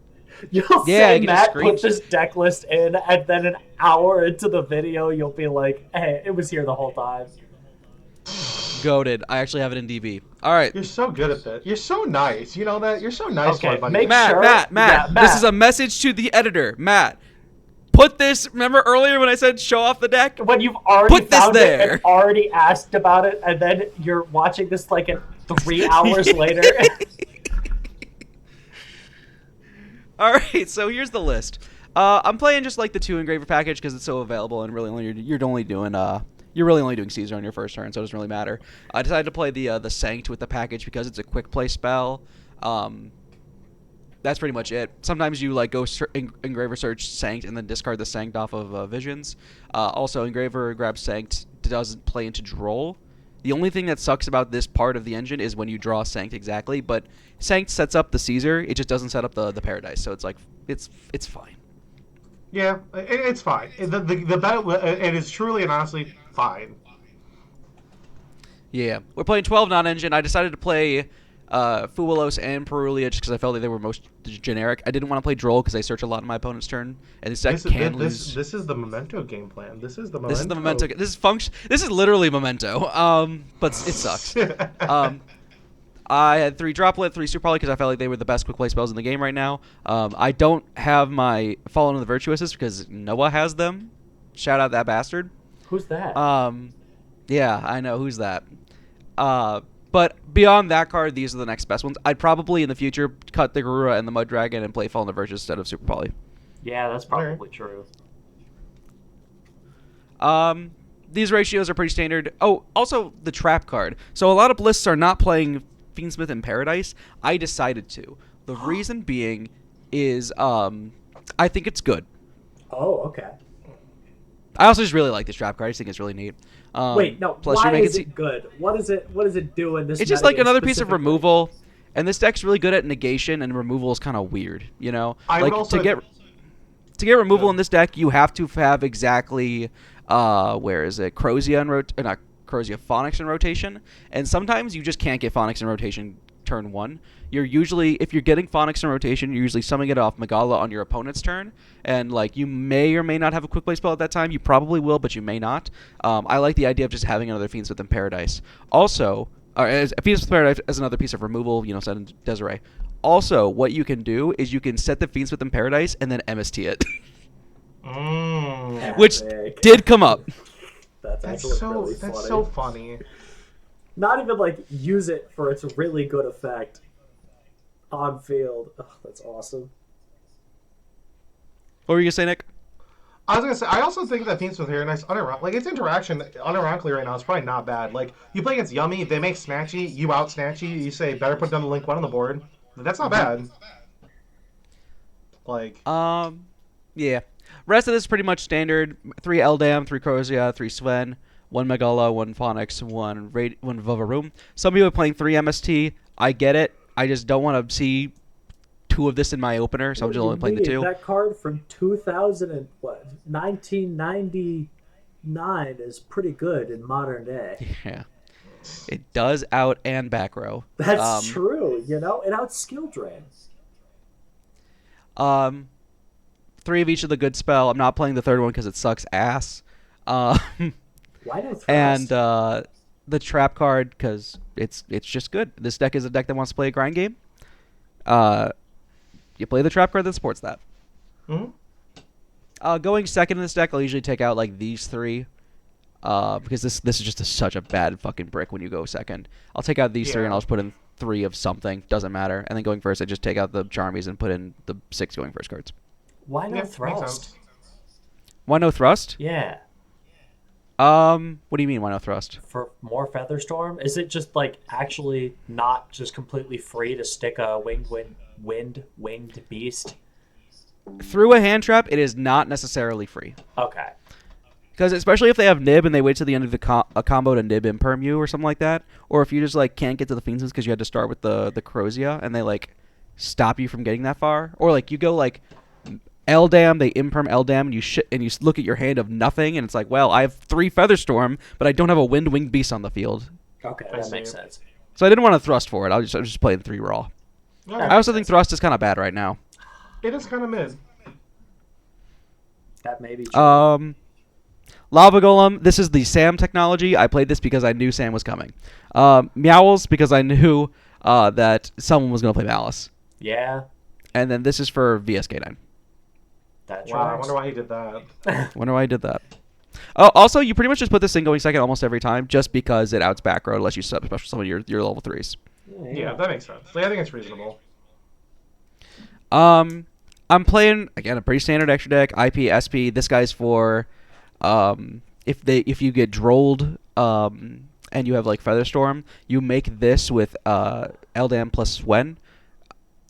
You'll Yeah, I say can just Matt screen- put this deck list in, and then an hour into the video, you'll be like, hey, it was here the whole time. Goated. I actually have it in DB. All right. You're so good at that. You're so nice. You know that? You're so nice to Okay, my buddy. make Matt, sure- Matt. Yeah, This Matt. is a message to the editor. Matt, put this. Remember earlier when I said show off the deck? When you've already Put this found it there. and already asked about it, and then you're watching this like 3 hours later. All right. So here's the list. I'm playing just like the 2 Engraver package because it's so available and really only you're only doing Caesar on your first turn, so it doesn't really matter. I decided to play the Sanct with the package because it's a quick play spell. That's pretty much it. Sometimes you like go Engraver search Sanct and then discard the Sanct off of Visions. Also, Engraver grabs Sanct doesn't play into Droll. The only thing that sucks about this part of the engine is when you draw Sanct exactly, but Sanct sets up the Caesar. It just doesn't set up the Paradise, so it's like it's fine. Yeah, it's fine. The battle, it is truly and honestly fine. Yeah, we're playing 12 non-engine. I decided to play Fuelos and Perulia just because I felt like they were most generic. I didn't want to play Droll because I search a lot on my opponent's turn, and this deck can lose. This is the Memento game plan. This is the Memento. This is the Memento. This is literally Memento. But it sucks. I had 3 Droplet, 3 Super Poly because I felt like they were the best quick play spells in the game right now. I don't have my Fallen of the Virtuous because Noah has them. Shout out that bastard. Who's that? Yeah, I know who's that. But beyond that card, these are the next best ones. I'd probably in the future cut the Garura and the Mud Dragon and play Fallen of the Virtuous instead of Super Poly. Yeah, that's probably true. These ratios are pretty standard. Oh, also the trap card. So a lot of lists are not playing Fiendsmith in Paradise. I decided to. The reason being is I think it's good. Oh, okay. I also just really like this trap card. I just think it's really neat. Wait, no. Plus why you're making is it good? What does it do in this? It's just like another piece of specifically? removal, and this deck's really good at negation, and removal is kind of weird. You know, to get removal in this deck, you have to have exactly where is it? Crozia and not Crozia, Phonics in rotation, and sometimes you just can't get Phonics in rotation turn 1. You're usually, if you're getting Phonics in rotation, you're usually summoning it off Megala on your opponent's turn, and like you may or may not have a quick play spell at that time. You probably will, but you may not. I like the idea of just having another Fiendsmith in Paradise. Also, as Fiendsmith Paradise as another piece of removal, you know, set in Desiree. Also, what you can do is you can set the Fiendsmith in Paradise and then MST it, which did come up. That's so funny. Not even like use it for its really good effect on field. Oh, that's awesome. What were you gonna say, Nick? I was gonna say I also think that Fiendsmith Paradise like its interaction unironically right now is probably not bad. Like you play against Yummy, they make Snatchy, you out Snatchy, you say better put down the Link 1 on the board. That's not bad. Like yeah. Rest of this is pretty much standard. 3 Eldam, 3 Crozia, 3 Sven, 1 Megala, 1 Phonics, 1 Vavaroom. Some people are playing 3 MST. I get it. I just don't want to see 2 of this in my opener, so I'm just only playing the 2. That card from 1999 is pretty good in modern day. Yeah. It does out and back row. That's true, you know? It out skill drain. 3 of each of the good spell. I'm not playing the 3rd one because it sucks ass. Why no thrust? And the trap card because it's just good. This deck is a deck that wants to play a grind game. You play the trap card that supports that. Mm-hmm. Going second in this deck, I'll usually take out like these 3. Because this is just such a bad fucking brick when you go second. I'll take out these 3 and I'll just put in 3 of something. Doesn't matter. And then going first, I just take out the Charmies and put in the 6 going first cards. Why no thrust? Why no thrust? Yeah. What do you mean, why no thrust? For more Featherstorm? Is it just like actually not just completely free to stick a winged beast? Through a hand trap, it is not necessarily free. Okay. Because especially if they have Nib and they wait to the end of the a combo to Nib Imperm you or something like that, or if you just like can't get to the Fiendsmith because you had to start with the Crozia and they like stop you from getting that far, or like you go like Eldam, they Imperm Eldam, and you look at your hand of nothing, and it's like, well, I have 3 Featherstorm, but I don't have a Winged Beast on the field. Okay, that makes sense. So I didn't want to thrust for it. I was just playing 3 raw. I also think thrust is kind of bad right now. It is kind of mid. That may be true. Lava Golem, this is the Sam technology. I played this because I knew Sam was coming. Meowls, because I knew that someone was going to play Malice. Yeah. And then this is for VSK9. Wow, I wonder why he did that. Oh, also, you pretty much just put this thing going second almost every time, just because it outs back row unless you special summon your level 3s. Yeah, that makes sense. Like, I think it's reasonable. I'm playing again a pretty standard extra deck. IP SP. This guy's for if you get drolled and you have like Featherstorm, you make this with Eldam plus Swen.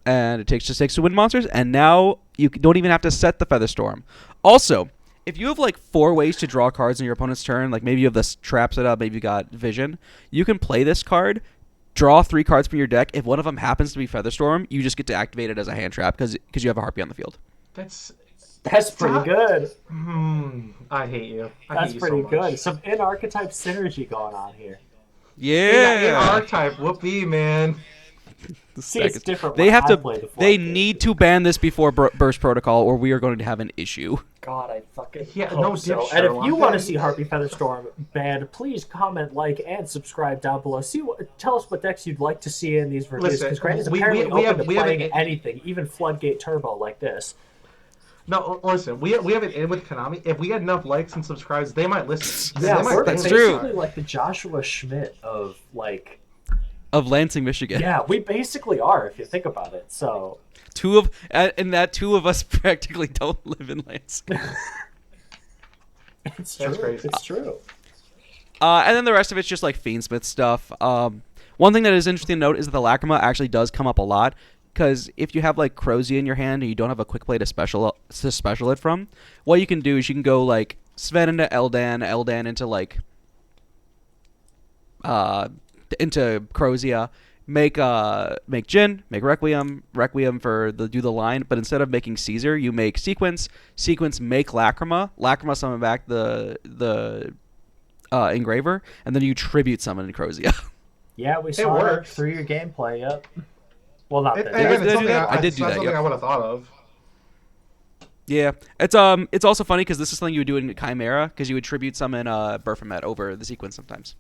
And it takes just 6 to win monsters, and now you don't even have to set the Featherstorm. Also, if you have like 4 ways to draw cards in your opponent's turn, like maybe you have this trap set up, maybe you got Vision, you can play this card, draw 3 cards from your deck. If one of them happens to be Featherstorm, you just get to activate it as a hand trap because you have a Harpy on the field. That's pretty good. I hate you. That's pretty good. Some in-archetype synergy going on here. Yeah. In archetype, whoopee, man. This See, deck it's is- different They when have I to. play the They Floodgate. need to ban this before Burst Protocol, or we are going to have an issue. God, I fucking Yeah, hope no so. dip, And if Sherlock. you want to see Harpy Featherstorm banned, please comment, like, and subscribe down below. Tell us what decks you'd like to see in these reviews, Listen, because Grant is we apparently open have- to we have playing an- anything, even Floodgate Turbo like this. No, listen. We have it in with Konami. If we had enough likes and subscribes, they might listen. Yeah, they might we're that's think true. basically like the Joshua Schmidt of, like... Of Lansing, Michigan. Yeah, we basically are, if you think about it, so... Two of us practically don't live in Lansing. It's That's true. crazy. It's true. And then the rest of it's just like Fiendsmith stuff. One thing that is interesting to note is that the Lacrima actually does come up a lot, because if you have like Crozy in your hand and you don't have a quick play to special it from, what you can do is you can go like Sven into Eldan into like into Crozia, make Jin, make Requiem for do the line, but instead of making Caesar, you make Sequence, make Lacrima summon back the Engraver, and then you tribute summon in Crozia. Yeah, we saw it works. through your gameplay, yep. Well, not It, that. again, Did I it's do something that? I did do that, something yep. I would have thought of. Yeah, it's also funny because this is something you would do in Chimera, because you would tribute summon Baphomet over the Sequence sometimes.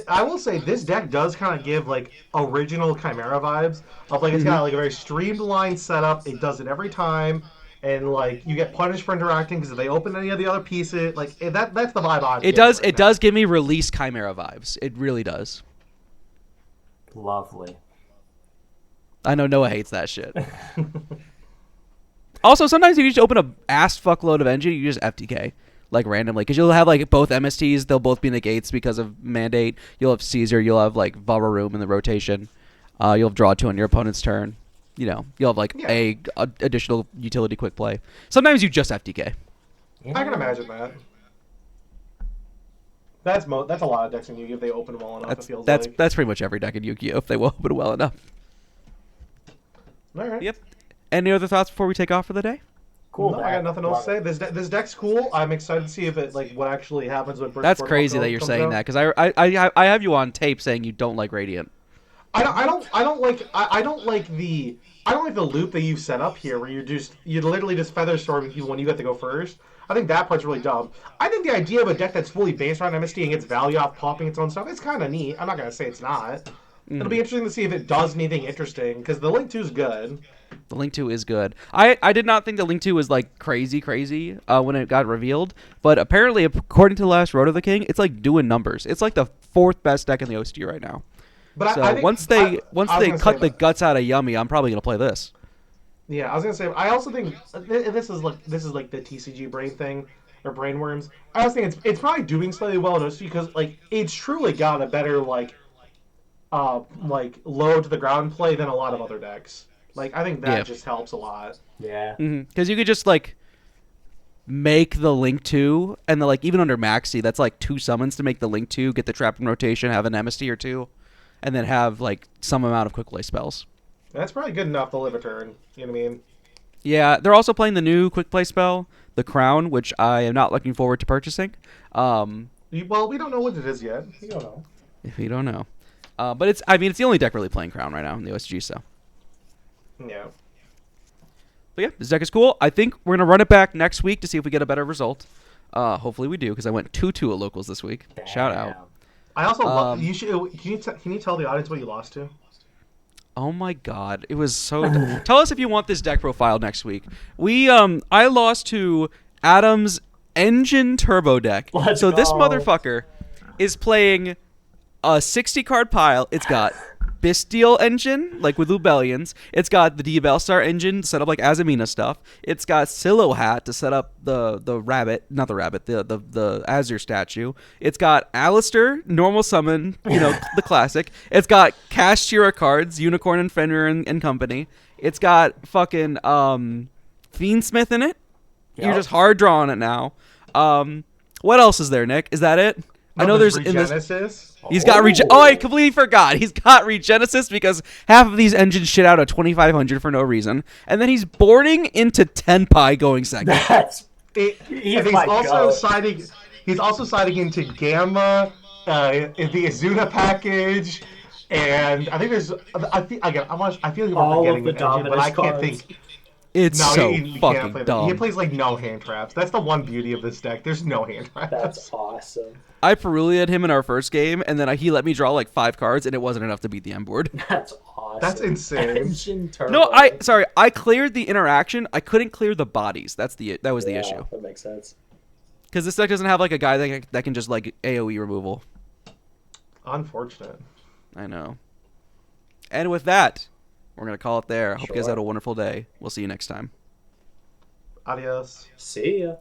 I will say this deck does kind of give like original Chimera vibes of like it's got like a very streamlined setup. It does it every time, and like you get punished for interacting because if they open any of the other pieces, like that's the vibe I'm It getting does right it now. does give me release Chimera vibes. It really does. Lovely. I know Noah hates that shit. Also, sometimes if you just open a ass fuckload of engine, you just FTK. Like randomly, because you'll have like both MSTs, they'll both be negates because of mandate. You'll have Caesar, you'll have like Vavaroom in the rotation. You'll have draw 2 on your opponent's turn. You know, you'll have like a additional utility quick play. Sometimes you just FTK. I can imagine that. That's a lot of decks in Yu-Gi-Oh! If they open well enough. It feels That's like. pretty much every deck in Yu-Gi-Oh! If they will open well enough. All right. Yep. Any other thoughts before we take off for the day? Cool. No, deck. I got nothing else to Love say. it. This deck's cool. I'm excited to see if it like what actually happens when. Burst That's Protocol crazy that you're comes saying out. that, because I have you on tape saying you don't like Radiant. I don't like the loop that you've set up here, where you literally just featherstorm people when you get to go first. I think that part's really dumb. I think the idea of a deck that's fully based around MST and gets value off popping its own stuff is kind of neat. I'm not gonna say it's not. It'll be interesting to see if it does anything interesting, because the Link 2 is good. The Link 2 is good. I did not think the Link 2 was like crazy when it got revealed, but apparently, according to the last Road of the King, it's like doing numbers. It's like the 4th best deck in the OCG right now. But So I think, once I they was gonna cut say the that. guts out of Yummy, I'm probably gonna play this. Yeah, I was gonna say. I also think this is like the TCG brain thing or brainworms. I also think it's probably doing slightly well in OC because like it's truly got a better like low to the ground play than a lot of other decks. Like I think that Yeah. just helps a lot. Yeah. Because you could just like make the Link 2, and like even under Maxi, that's like 2 summons to make the Link 2, get the trap in rotation, have an MST or 2, and then have like some amount of quick play spells. That's probably good enough to live a turn. You know what I mean? Yeah, they're also playing the new quick play spell, the Crown, which I am not looking forward to purchasing. Well, we don't know what it is yet. We don't know. If you don't know. But it's the only deck really playing Crown right now in the OSG, so. Yeah. But yeah, this deck is cool. I think we're going to run it back next week to see if we get a better result. Hopefully we do, because I went 2-2 at locals this week. Shout out. Damn. I also love. You should. Can you tell the audience what you lost to? Oh my god, it was so. Tell us if you want this deck profile next week. I lost to Adam's Engine Turbo deck. Let's so this go. motherfucker is playing a 60 card pile. It's got Bestial Engine, like with Lubellions. It's got the Diabellstar Engine set up like Azamina stuff. It's got Silo Hat to set up the rabbit, not the rabbit, the Azure statue. It's got Alistair, normal summon, the classic. It's got Cash Tira cards, Unicorn and Fenrir and company. It's got fucking Fiendsmith in it. You're Yep. just hard drawing it now. What else is there, Nick? Is that it? I know there's in this. Regenesis. He's got I completely forgot. He's got Regenesis because half of these engines shit out at 2,500 for no reason, and then he's boarding into Tenpai going second. That's And he's my also goat. siding. He's also siding into Gamma, the Azuna package, And I think there's, I feel again, I feel like we're All of forgetting the the engine, but Dominus I can't cards. think. It's No, so he can't fucking play that. He dumb. plays like no hand traps. That's the one beauty of this deck. There's no hand traps. That's awesome. I Perulia'd him in our first game, and then he let me draw like 5 cards, and it wasn't enough to beat the M board. That's awesome. That's insane. Engine turbo. No, sorry, I cleared the interaction. I couldn't clear the bodies. That was the issue. That makes sense. Because this deck doesn't have like a guy that can just like AOE removal. Unfortunate. I know. And with that, we're gonna call it there. Hope you guys Sure. had a wonderful day. We'll see you next time. Adios. See ya.